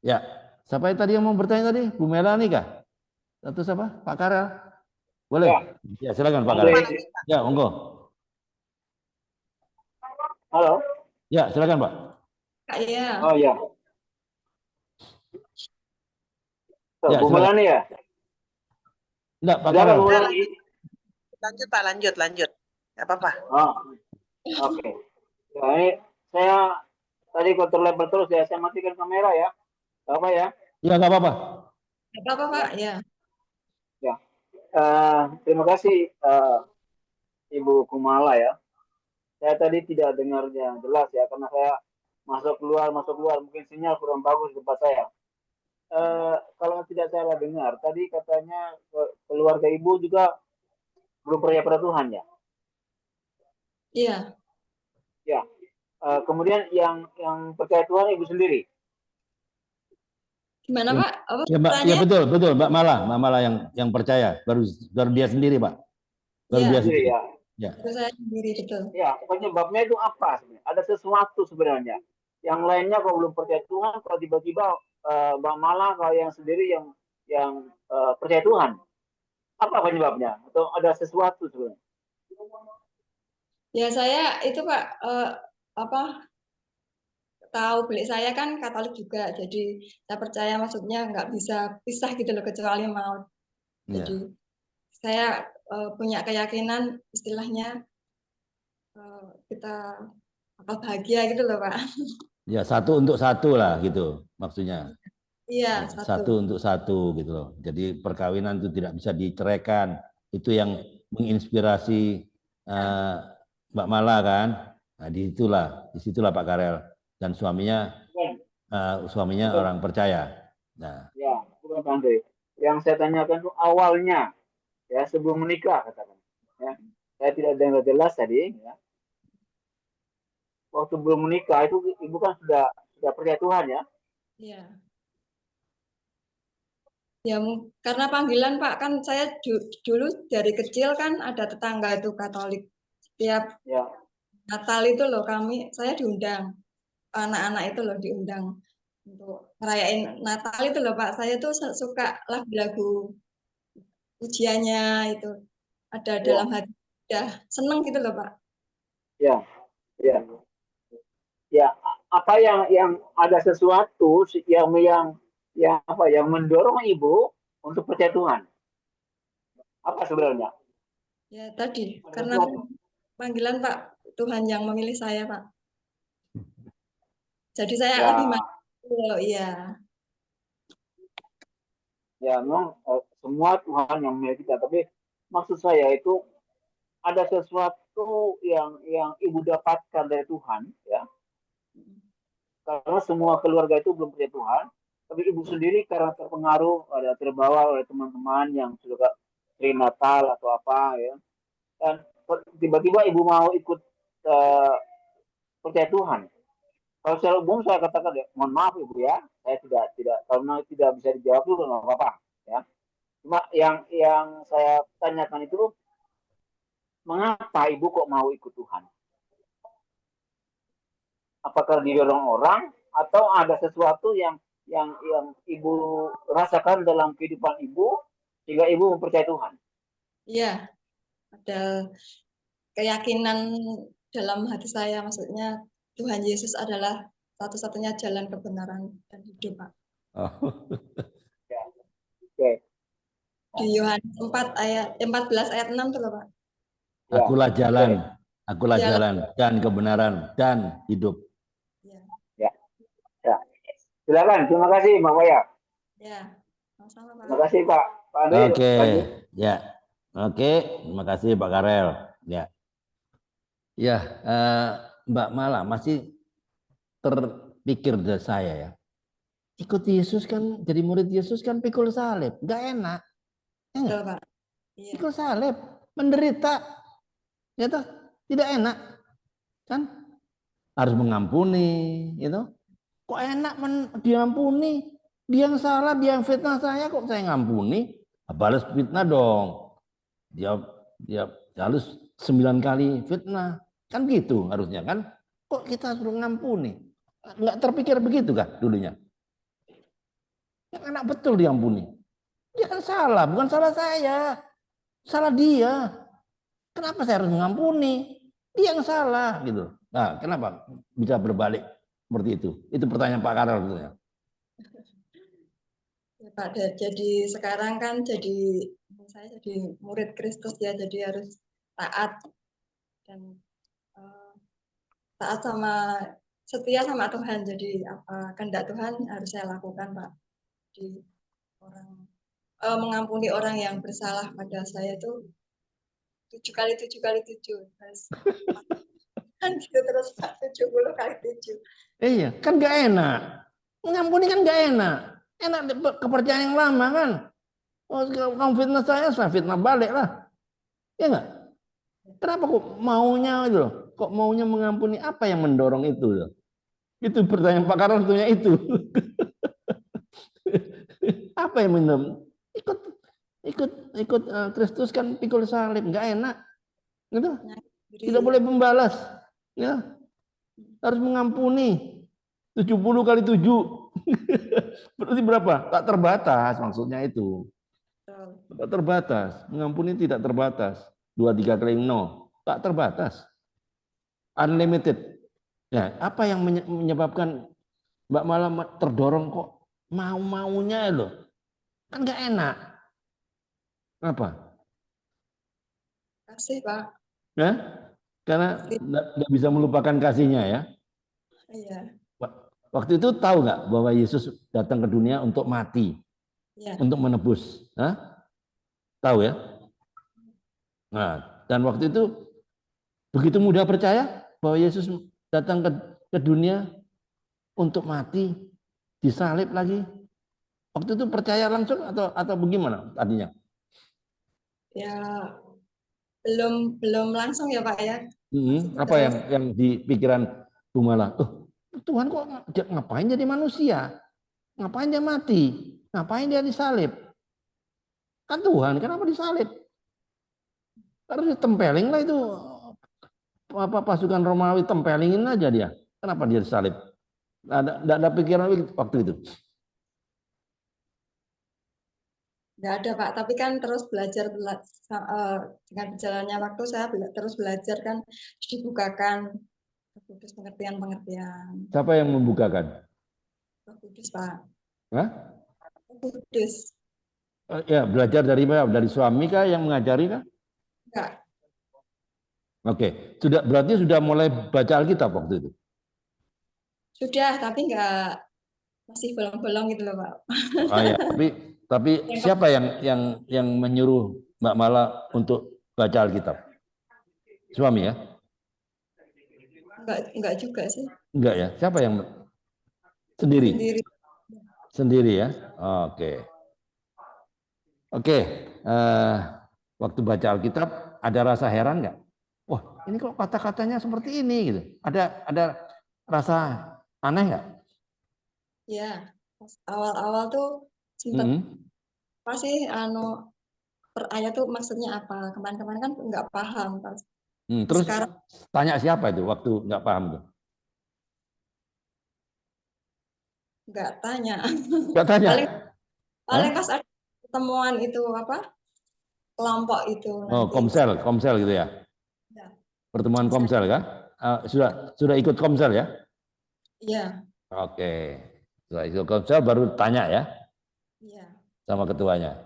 Ya, siapa yang tadi yang mau bertanya tadi? Bu Melani kah? Atau siapa? Pak Karel? Boleh? Ya, silakan Pak Karel. Ya, monggo. Halo. Ya, silakan Pak. Kak, iya. Oh ya. Ya, Bu Melani ya? Enggak, Pak Silakan Karel. Bu Melani. Lanjut Pak, lanjut. Nggak apa-apa. Oh, oke. Ya, ini saya tadi kok terlempar terus ya, saya matikan kamera ya. Gak apa ya? Ya, nggak apa-apa. Nggak apa-apa, Pak. Ya. Ya. Terima kasih Ibu Kumala ya. Saya tadi tidak dengarnya jelas ya, karena saya masuk keluar, mungkin sinyal kurang bagus di tempat saya. Kalau tidak salah dengar, tadi katanya keluarga Ibu juga belum percaya pada Tuhan ya? Iya. Ya. Kemudian yang percaya Tuhan Ibu sendiri. Gimana, Ya, Pak? Apa ya, Mbak, ya betul Mbak Mala yang percaya, baru dia sendiri Pak. Baru Ya. dia sendiri. Ya. Ya. Itu saya sendiri, betul. Ya, penyebabnya itu apa sebenarnya? Ada sesuatu sebenarnya. Yang lainnya kalau belum percaya Tuhan, kalau tiba-tiba Mbak Mala kalau yang sendiri yang percaya Tuhan. Apa penyebabnya? Atau ada sesuatu sebenarnya? Ya, saya itu Pak, tahu beli saya kan Katolik juga, jadi saya percaya maksudnya nggak bisa pisah gitu loh kecuali maut. Jadi saya punya keyakinan istilahnya kita bakal bahagia gitu loh Pak. Ya, satu untuk satu lah gitu maksudnya. Iya, Ya, satu untuk satu gitu loh. Jadi perkawinan itu tidak bisa diceraikan. Itu yang menginspirasi Mbak Mala kan. Nah, disitulah Pak Karel dan suaminya orang percaya. Nah, ya, bukan Pak Andre. Yang saya tanyakan itu awalnya, ya sebelum menikah katakan. Ya, saya tidak dengar jelas tadi. Ya. Waktu belum menikah itu Ibu kan sudah percaya Tuhan ya? Iya. Ya, karena panggilan Pak, kan saya dulu dari kecil kan ada tetangga itu Katolik. Setiap Natal itu loh saya diundang. Anak-anak itu loh diundang untuk ngerayain Natal itu loh Pak. Saya tuh suka lagu-lagu pujiannya itu ada dalam hati. Udah seneng gitu loh Pak. Ya. Ya, apa yang ada sesuatu yang mendorong Ibu untuk percaya Tuhan? Apa sebenarnya? Ya tadi karena panggilan Pak, Tuhan yang memilih saya Pak. Jadi saya lebih maju, iya. Ya, memang semua Tuhan yang memilih kita, tapi maksud saya itu ada sesuatu yang Ibu dapatkan dari Tuhan, ya. Karena semua keluarga itu belum percaya Tuhan, tapi Ibu sendiri karena terpengaruh, ada terbawa oleh teman-teman yang sudah Natal atau apa, ya. Dan tiba-tiba Ibu mau ikut percaya Tuhan. Kalau secara umum saya katakan ya, mohon maaf Ibu ya, saya tidak karena tidak bisa dijawab juga nggak apa-apa ya. Cuma yang saya tanyakan itu mengapa Ibu kok mau ikut Tuhan? Apakah didorong orang atau ada sesuatu yang Ibu rasakan dalam kehidupan Ibu sehingga Ibu mempercayai Tuhan? Iya, ada keyakinan dalam hati saya, maksudnya Tuhan Yesus adalah satu-satunya jalan kebenaran dan hidup, Pak. Oh. Oke. Di Yohanes 14 ayat 6 tuh loh, Pak. Akulah jalan, Akulah Dialah. jalan dan kebenaran dan hidup. Ya. Ya. Silakan, terima kasih Mbak Maya. Ya. Sama-sama, Pak. Terima kasih Pak Andre. Oke, Lanjut. ya. Oke, terima kasih Pak Karel. Ya. Ya, Mbak Mala masih terpikir dari saya ya. Ikut Yesus kan, jadi murid Yesus kan pikul salib, nggak enak. Ya nggak? Betul, Pak. Iya. Pikul salib, menderita, ya toh, tidak enak, kan? Harus mengampuni, gitu. Kok enak diampuni? Dia yang salah, dia yang fitnah saya, kok saya ngampuni? Balas fitnah dong. Dia harus 9 kali fitnah, kan gitu harusnya kan? Kok kita suruh ngampuni? Nggak terpikir begitu kah dulunya? Yang enak betul diampuni. Dia kan salah, bukan salah saya. Salah dia. Kenapa saya harus mengampuni? Dia yang salah gitu. Nah, kenapa bisa berbalik seperti itu? Itu pertanyaan Pak Karel sebetulnya. Ya, Pak, jadi sekarang kan saya jadi murid Kristus ya, jadi harus taat dan taat sama setia sama Tuhan. Jadi apa kehendak Tuhan harus saya lakukan, Pak. Di mengampuni orang yang bersalah pada saya itu 7 kali 7 kali 7. Kan gitu terus Pak, 70 kali 7. Iya, kan gak enak. Mengampuni kan gak enak. Enak kepercayaan yang lama kan. Oh, kamu fitnah saya fitnah balik lah. Ya enggak? Kenapa kok maunya itu loh? Kok maunya mengampuni? Apa yang mendorong itu loh? Itu pertanyaan Pak Karel tentunya itu. Apa yang mendorong? Ikut Kristus kan pikul salib, nggak enak. Gitu. Tidak boleh membalas. Ya. Harus mengampuni. 70 kali 7. Berarti berapa? Tak terbatas maksudnya itu. Tak terbatas. Mengampuni tidak terbatas. 2, 3 kali 0. Tak terbatas. Unlimited. Ya, apa yang menyebabkan Mbak Mala terdorong kok mau-maunya loh? Kan nggak enak. Kenapa? Kasih, Pak. Ya? Karena nggak bisa melupakan kasihnya ya. Iya. Waktu itu tahu nggak bahwa Yesus datang ke dunia untuk mati, Iya. untuk menebus? Hah? Tahu ya? Nah, dan waktu itu begitu mudah percaya bahwa Yesus datang ke dunia untuk mati, disalib lagi. Waktu itu percaya langsung atau bagaimana tadinya? Ya belum langsung ya Pak ya. Apa yang di pikiran Bu Mala? Tuhan kok ngapain jadi manusia? Ngapain dia mati? Ngapain dia disalib? Kan Tuhan, kenapa disalib? Harus ditempelin lah itu. Pasukan Romawi tempelingin aja dia. Kenapa dia disalib? Ada pikiran waktu itu? Nggak ada Pak, tapi kan terus belajar dengan berjalannya waktu saya terus belajar kan dibukakan Kudus pengertian. Siapa yang membukakan? Kudus Pak. Hah? Kudus. Ya, belajar dari mana? Dari suami kah yang mengajari kah? Enggak. Oke, berarti sudah mulai baca Alkitab waktu itu? Sudah, tapi masih bolong-bolong gitu loh Pak. Oh ya, tapi siapa yang menyuruh Mbak Mala untuk baca Alkitab? Suami ya? Enggak juga sih. Enggak ya? Siapa yang sendiri? Sendiri ya? Oke. Oke. Waktu baca Alkitab ada rasa heran nggak? Wah, ini kok kata-katanya seperti ini gitu. Ada rasa aneh nggak? Ya, awal-awal tuh sempat apa sih per ayat tuh maksudnya apa? Kemarin-kemarin kan nggak paham pas. Terus Sekarang tanya siapa itu waktu nggak paham tuh? nggak tanya. Nggak tanya. Paling pas ada pertemuan itu apa? Kelompok itu. Oh, komsel gitu ya? Ya. Pertemuan komsel kan? Sudah ikut komsel ya? Iya. Oke. Setelah ikut komsel baru tanya ya? Iya. Sama ketuanya.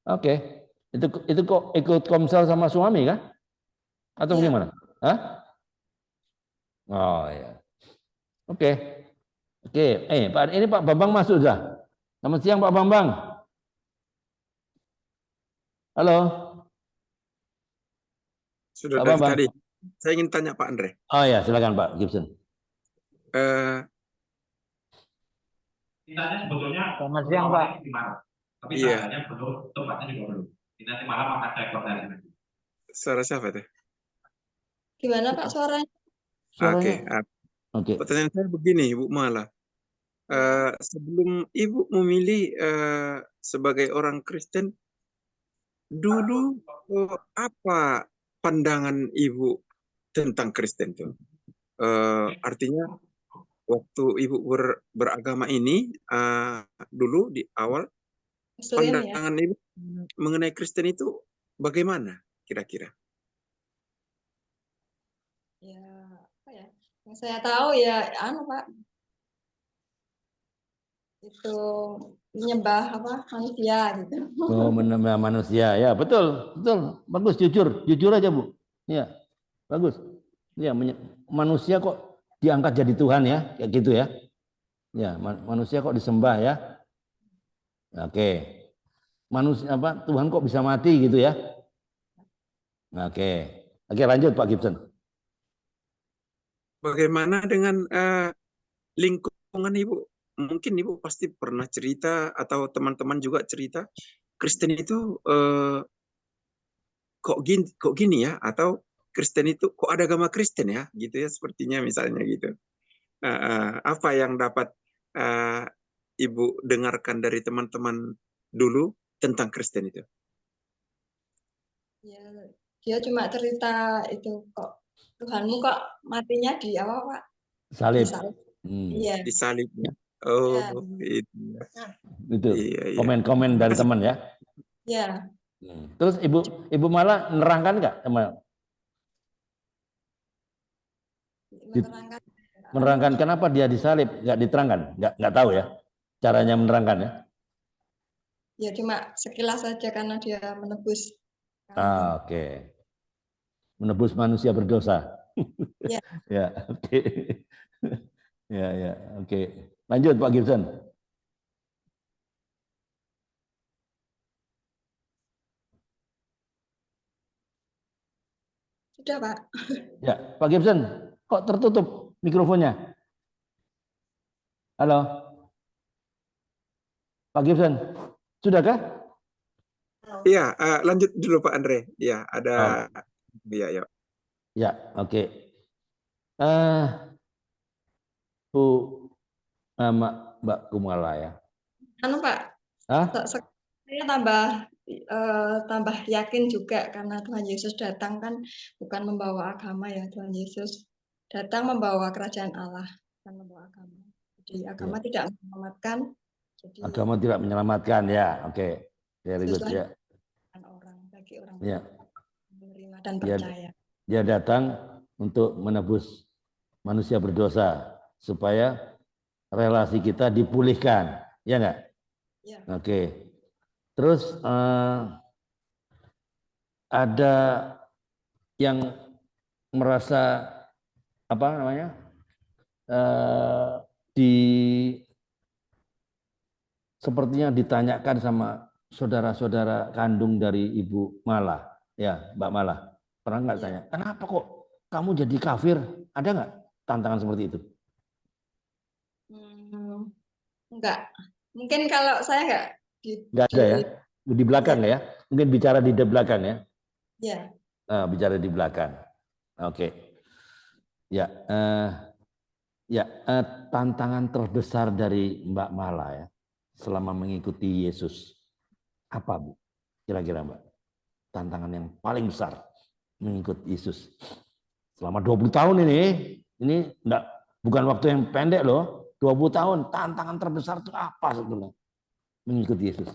Oke. Itu kok ikut komsel sama suami kan? Atau Iya. gimana? Hah? Oh ya. Oke. Oke. Pak, ini Pak Bambang masuk sudah. Selamat siang Pak Bambang. Halo. Sudah Pak dari Bambang. tadi. Saya ingin tanya Pak Andre. Oh ya, silakan Pak Gibson. Tintanya sebetulnya Selamat siang, Pak. tapi Iya. tandanya belum, tempatnya juga belum. Nanti malam akan saya koordinasi lagi. Suara siapa itu? Gimana Pak suaranya? Oke. Oke. Pertanyaan saya begini, Ibu Mala. Sebelum Ibu memilih sebagai orang Kristen, dulu apa pandangan Ibu tentang Kristen itu? Artinya waktu Ibu beragama ini dulu di awal Muslim ya. pandangan Ibu mengenai Kristen itu bagaimana kira-kira? Ya, apa ya? Yang saya tahu ya Pak. Itu menyembah apa? Manusia gitu. Oh, menyembah manusia. Ya, betul. Betul. Bagus, jujur. Jujur aja, Bu. Ya. Bagus. Ya, manusia kok diangkat jadi Tuhan ya, kayak gitu ya. Ya, manusia kok disembah ya. Oke. Manusia apa? Tuhan kok bisa mati gitu ya. Oke. Oke, lanjut Pak Gibson. Bagaimana dengan lingkungan Ibu? Mungkin Ibu pasti pernah cerita atau teman-teman juga cerita Kristen itu kok gini ya, atau Kristen itu kok ada agama Kristen ya, gitu ya, sepertinya misalnya gitu. Apa yang dapat Ibu dengarkan dari teman-teman dulu tentang Kristen itu? Ya, dia cuma cerita itu kok Tuhanmu kok matinya di apa Pak? Salib. Di salib. Hmm. Iya. Di salibnya. Oh, Ya. itu. Itu. Iya, iya. Komen-komen dari teman ya. Ya. Terus Ibu malah nerangkan nggak sama? Menerangkan kenapa dia disalib, nggak diterangkan, nggak tahu ya caranya menerangkan ya. Ya cuma sekilas saja karena dia menebus. Oke. Menebus manusia berdosa. Ya. Ya, oke. Ya, oke. Lanjut Pak Gibson. Sudah Pak. Ya, Pak Gibson, kok tertutup mikrofonnya? Halo, Pak Gibson, sudahkah? Iya, lanjut dulu Pak Andre. Iya, ada. Iya, ya. Ya, oke. Bu Mbak Kumala ya. Pak, saya tambah yakin juga karena Tuhan Yesus datang kan bukan membawa agama ya, Tuhan Yesus datang membawa kerajaan Allah, bukan membawa agama. Jadi agama tidak menyelamatkan. Jadi agama tidak menyelamatkan ya, oke. Very good ya. Bagi orang ya. menerima dan percaya. Dia datang untuk menebus manusia berdosa supaya relasi kita dipulihkan, ya enggak? Ya. Oke. Terus ada yang merasa apa namanya sepertinya ditanyakan sama saudara-saudara kandung dari Ibu Mala, ya Mbak Mala. Pernah nggak tanya, kenapa kok kamu jadi kafir? Ada nggak tantangan seperti itu? Enggak. Mungkin kalau saya nggak ada ya? Di belakang ya? Mungkin bicara di belakang ya? Iya. Bicara di belakang. Oke. Ya, tantangan terbesar dari Mbak Mala ya selama mengikuti Yesus apa, Bu? Kira-kira Mbak, tantangan yang paling besar mengikuti Yesus selama 20 tahun ini bukan waktu yang pendek loh, 20 tahun. Tantangan terbesar itu apa sebetulnya mengikuti Yesus?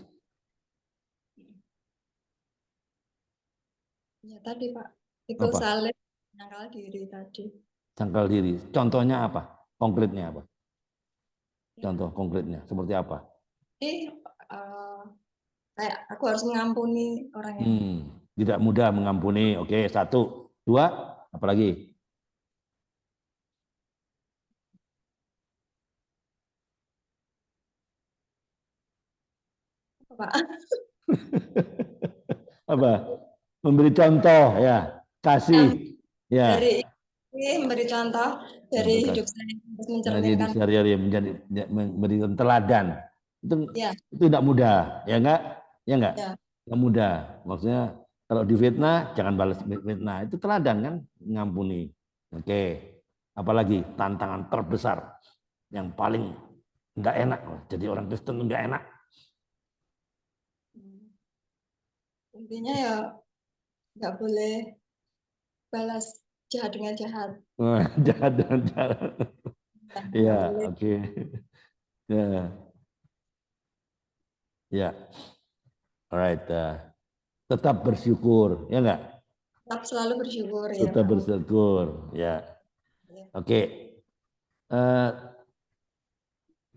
Ya tadi Pak, pikul salib, menyangkal diri tadi. Sangkal diri. Contohnya apa? Konkretnya apa? Contoh konkretnya seperti apa? Kayak aku harus mengampuni orang yang tidak mudah mengampuni. Oke, 1, 2. Apalagi? Pak. Apa? Memberi contoh ya, kasih ya. Dari ini memberi contoh dari Contoh hidup saya terus dari mencerminkan. sehari-hari menjadi memberikan teladan. Itu Ya, itu tidak mudah, ya enggak? Ya enggak? ya. Enggak mudah. Maksudnya kalau difitnah jangan balas fitnah. Itu teladan kan, ngampuni. Oke. Apalagi tantangan terbesar yang paling enggak enak. Jadi orang Kristen enggak enak. Intinya ya nggak boleh balas jahat dengan jahat. Jahat dan jahat. Ya, oke. Ya. Ya. Alright. Tetap bersyukur, ya enggak? Tetap selalu bersyukur ya. Tetap bersyukur, ya. Oke.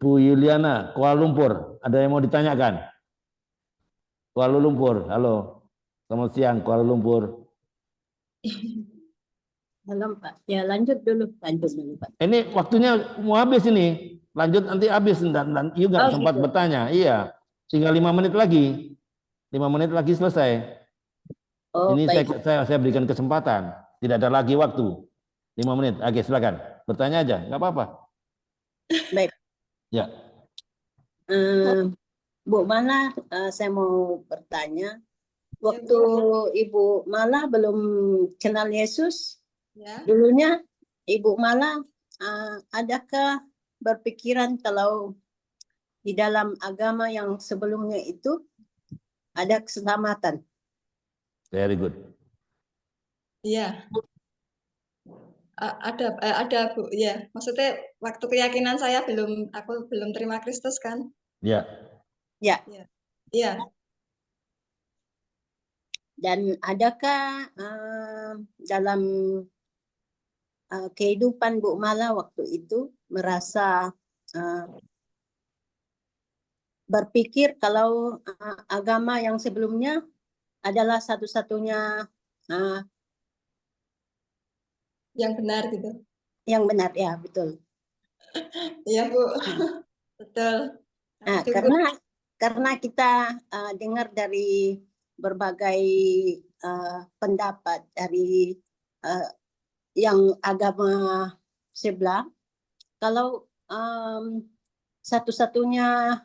Bu Yuliana, Kuala Lumpur, ada yang mau ditanyakan? Kuala Lumpur, halo. Selamat siang, Kuala Lumpur. Belum Pak. Ya lanjut dulu Pak. Ini waktunya mau habis ini. Lanjut nanti habis dan juga sempat gitu. bertanya. Iya, tinggal 5 menit lagi. 5 menit lagi selesai. Oh, Ini baik. saya berikan kesempatan. Tidak ada lagi waktu. 5 menit. Oke, silakan. Bertanya aja, nggak apa-apa. Baik. Ya. Bu Mala, saya mau bertanya. Waktu Ibu Mala belum kenal Yesus, Ya. dulunya Ibu Mala, adakah berpikiran kalau di dalam agama yang sebelumnya itu ada keselamatan? Very good. Iya. Ada Bu, ya. Maksudnya waktu keyakinan saya aku belum terima Kristus kan? Ya. Ya. Iya. Dan adakah dalam kehidupan Bu Mala waktu itu merasa berpikir kalau agama yang sebelumnya adalah satu-satunya yang benar gitu. Yang benar, ya betul. Iya Bu, betul. Nah, karena kita dengar dari berbagai pendapat dari yang agama sebelah, kalau satu-satunya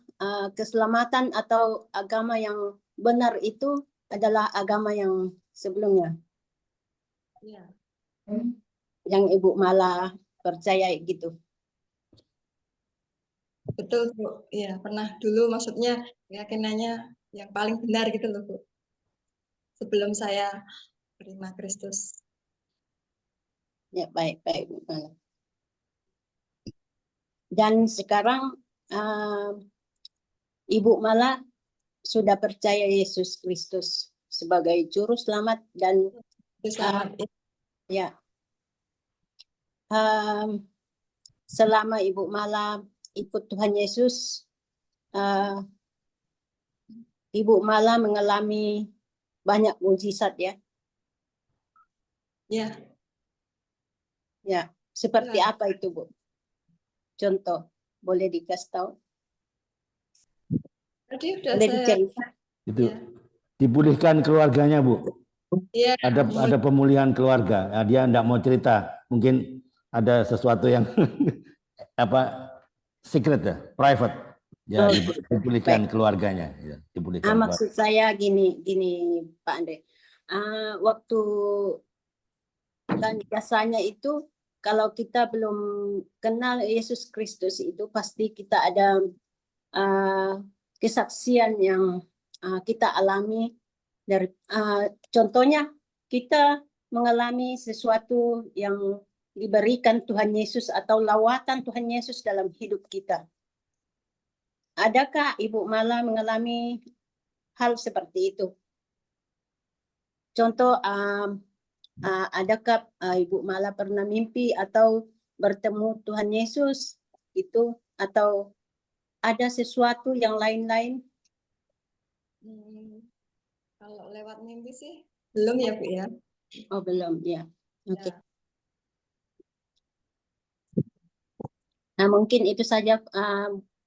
keselamatan atau agama yang benar itu adalah agama yang sebelumnya. Iya. Yang Ibu Mala percaya gitu. Betul Bu, iya pernah dulu maksudnya keyakinannya yang paling benar gitu loh Bu. Sebelum saya terima Kristus. Ya, baik Bu Mala. Dan sekarang Ibu Mala sudah percaya Yesus Kristus sebagai juru selamat dan ya. Selama Ibu Mala ikut Tuhan Yesus, Ibu Mala mengalami banyak mukjizat ya. Ya. Ya, seperti apa itu Bu? Contoh, boleh dikasih tahu? Tadi udah boleh saya dicerita? Itu dipulihkan keluarganya Bu. Iya. Ada pemulihan keluarga. Nah, dia enggak mau cerita. Mungkin ada sesuatu yang apa secret ya, private. Ya, dipulihkan keluarganya. Ya, dipulihkan maksud saya gini Pak Andre. Waktu kan biasanya itu kalau kita belum kenal Yesus Kristus itu pasti kita ada kesaksian yang kita alami dari contohnya kita mengalami sesuatu yang diberikan Tuhan Yesus atau lawatan Tuhan Yesus dalam hidup kita. Adakah Ibu Mala mengalami hal seperti itu? Contoh, adakah Ibu Mala pernah mimpi atau bertemu Tuhan Yesus itu, atau ada sesuatu yang lain-lain? Kalau lewat mimpi sih belum ya Bu ya. Oh belum ya. Oke. Ya. Nah, mungkin itu saja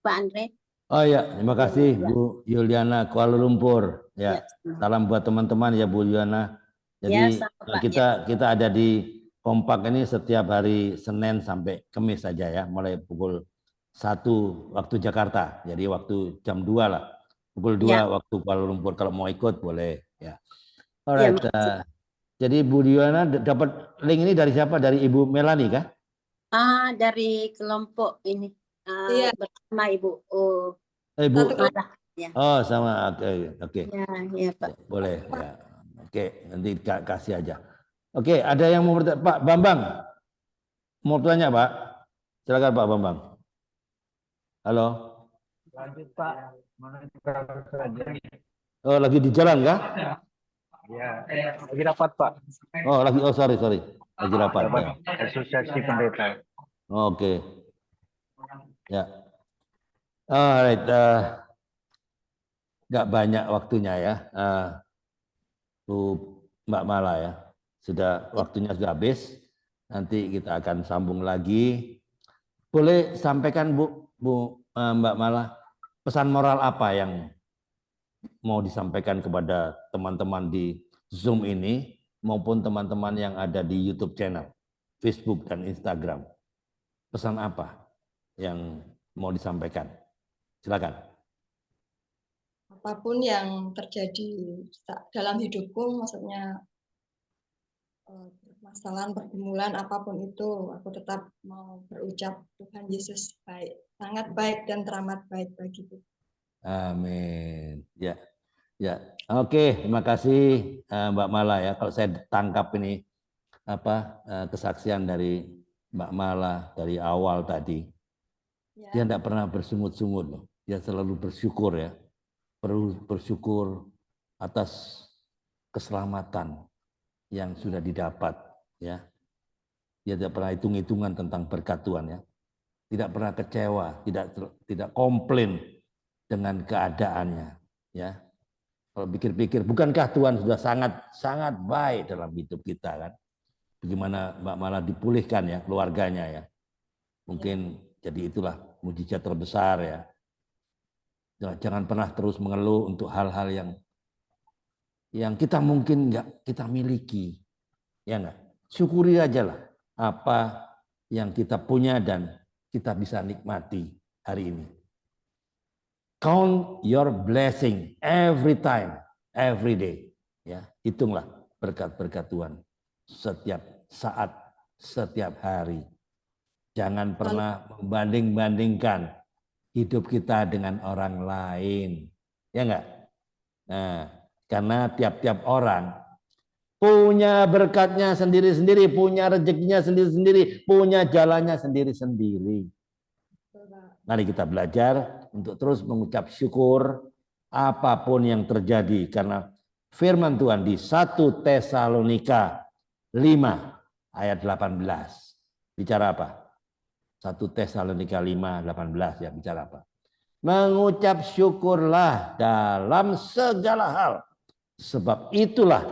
Pak Andre. Oh ya, terima kasih Ya. Bu Yuliana Kuala Lumpur. Ya. Ya, salam buat teman-teman ya Bu Yuliana. Ya, Jadi sama, Pak. kita ada di Kompak ini setiap hari Senin sampai Kamis saja ya, mulai pukul 1 waktu Jakarta. Jadi waktu jam 2 lah. Pukul 2 Ya. waktu Kuala Lumpur, kalau mau ikut boleh ya. Ya, Alright. makasih. Jadi Bu Yuliana dapat link ini dari siapa? Dari Ibu Melani kah? Dari kelompok ini Iya. bersama Ibu Ibu. Satu kelompok. Malah. Ya. Oh, sama. Oke. Ya, Pak. Boleh ya. Oke, nanti kasih aja. Oke, ada yang mau bertanya? Pak Bambang mau tanya, Pak? Silakan Pak Bambang. Halo. Lanjut Pak. Oh, lagi di jalan kah? Ya, lagi rapat Pak. Oh, sorry. Lagi rapat. Ya. Asosiasi Pendeta. Oke. Ya. Alright. Nggak banyak waktunya ya. Bu Mbak Mala ya. Waktunya sudah habis. Nanti kita akan sambung lagi. Boleh sampaikan Mbak Mala, pesan moral apa yang mau disampaikan kepada teman-teman di Zoom ini maupun teman-teman yang ada di YouTube channel, Facebook dan Instagram. Pesan apa yang mau disampaikan? Silakan. Apapun yang terjadi dalam hidupku, maksudnya permasalahan, pergumulan apapun itu, aku tetap mau berucap Tuhan Yesus baik, sangat baik dan teramat baik bagiku. Amin. Ya. Oke, terima kasih Mbak Mala ya. Kalau saya tangkap ini kesaksian dari Mbak Mala dari awal tadi, Ya. dia tidak pernah bersungut-sungut loh. Dia selalu bersyukur ya. Bersyukur atas keselamatan yang sudah didapat ya. Dia tidak pernah hitung-hitungan tentang berkat Tuhan ya. Tidak pernah kecewa, tidak komplain dengan keadaannya ya. Kalau pikir-pikir, bukankah Tuhan sudah sangat baik dalam hidup kita kan? Bagaimana Mbak Mala dipulihkan ya keluarganya ya. Mungkin jadi itulah mujizat terbesar ya. Jangan pernah terus mengeluh untuk hal-hal yang kita mungkin nggak kita miliki. Ya enggak? Syukuri aja lah apa yang kita punya dan kita bisa nikmati hari ini. Count your blessing every time, every day. Ya, hitunglah berkat-berkat Tuhan setiap saat, setiap hari. Jangan pernah membanding-bandingkan hidup kita dengan orang lain. Ya enggak? Nah, karena tiap-tiap orang punya berkatnya sendiri-sendiri, punya rezekinya sendiri-sendiri, punya jalannya sendiri-sendiri. Mari kita belajar untuk terus mengucap syukur apapun yang terjadi, karena firman Tuhan di 1 Tesalonika 5 ayat 18 bicara apa? 1 Tesalonika 5:18 ya, bicara apa? Mengucap syukurlah dalam segala hal, sebab itulah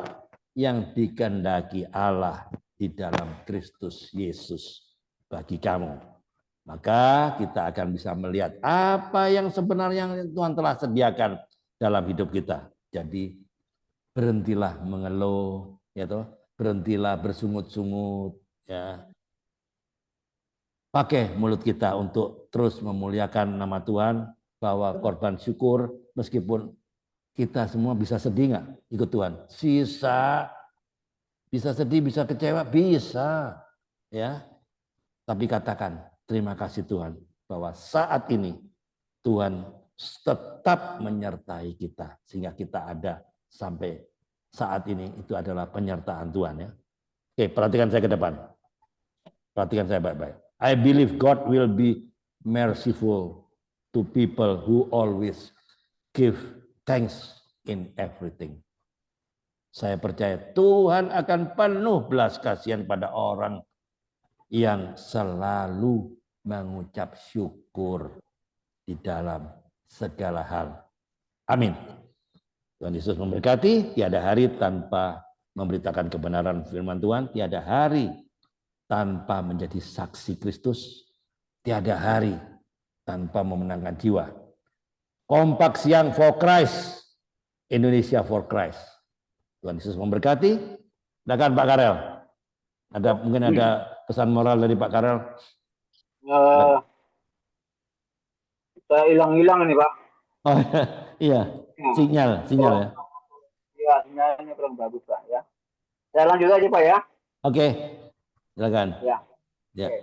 yang dikehendaki Allah di dalam Kristus Yesus bagi kamu. Maka kita akan bisa melihat apa yang sebenarnya Tuhan telah sediakan dalam hidup kita. Jadi berhentilah mengeluh, ya toh, berhentilah bersungut-sungut, ya. Pakai mulut kita untuk terus memuliakan nama Tuhan, bahwa korban syukur, meskipun kita semua bisa sedih nggak ikut Tuhan? Bisa sedih, bisa kecewa, bisa, ya. Tapi katakan terima kasih Tuhan bahwa saat ini Tuhan tetap menyertai kita sehingga kita ada sampai saat ini. Itu adalah penyertaan Tuhan ya. Oke, perhatikan saya ke depan. Perhatikan saya baik-baik. I believe God will be merciful to people who always give thanks in everything. Saya percaya Tuhan akan penuh belas kasihan pada orang yang selalu mengucap syukur di dalam segala hal. Amin. Tuhan Yesus memberkati. Tiada hari tanpa memberitakan kebenaran firman Tuhan, tiada hari tanpa menjadi saksi Kristus, tiada hari tanpa memenangkan jiwa. Kompak siang for Christ, Indonesia for Christ. Tuhan Yesus memberkati. Silakan Pak Karel. Mungkin ada pesan moral dari Pak Karel. Saya hilang-hilang ini Pak. Oh iya, sinyal ya. Iya, sinyalnya kurang bagus Pak ya. Saya lanjut aja Pak ya. Oke, silakan. Ya. Ya. Oke.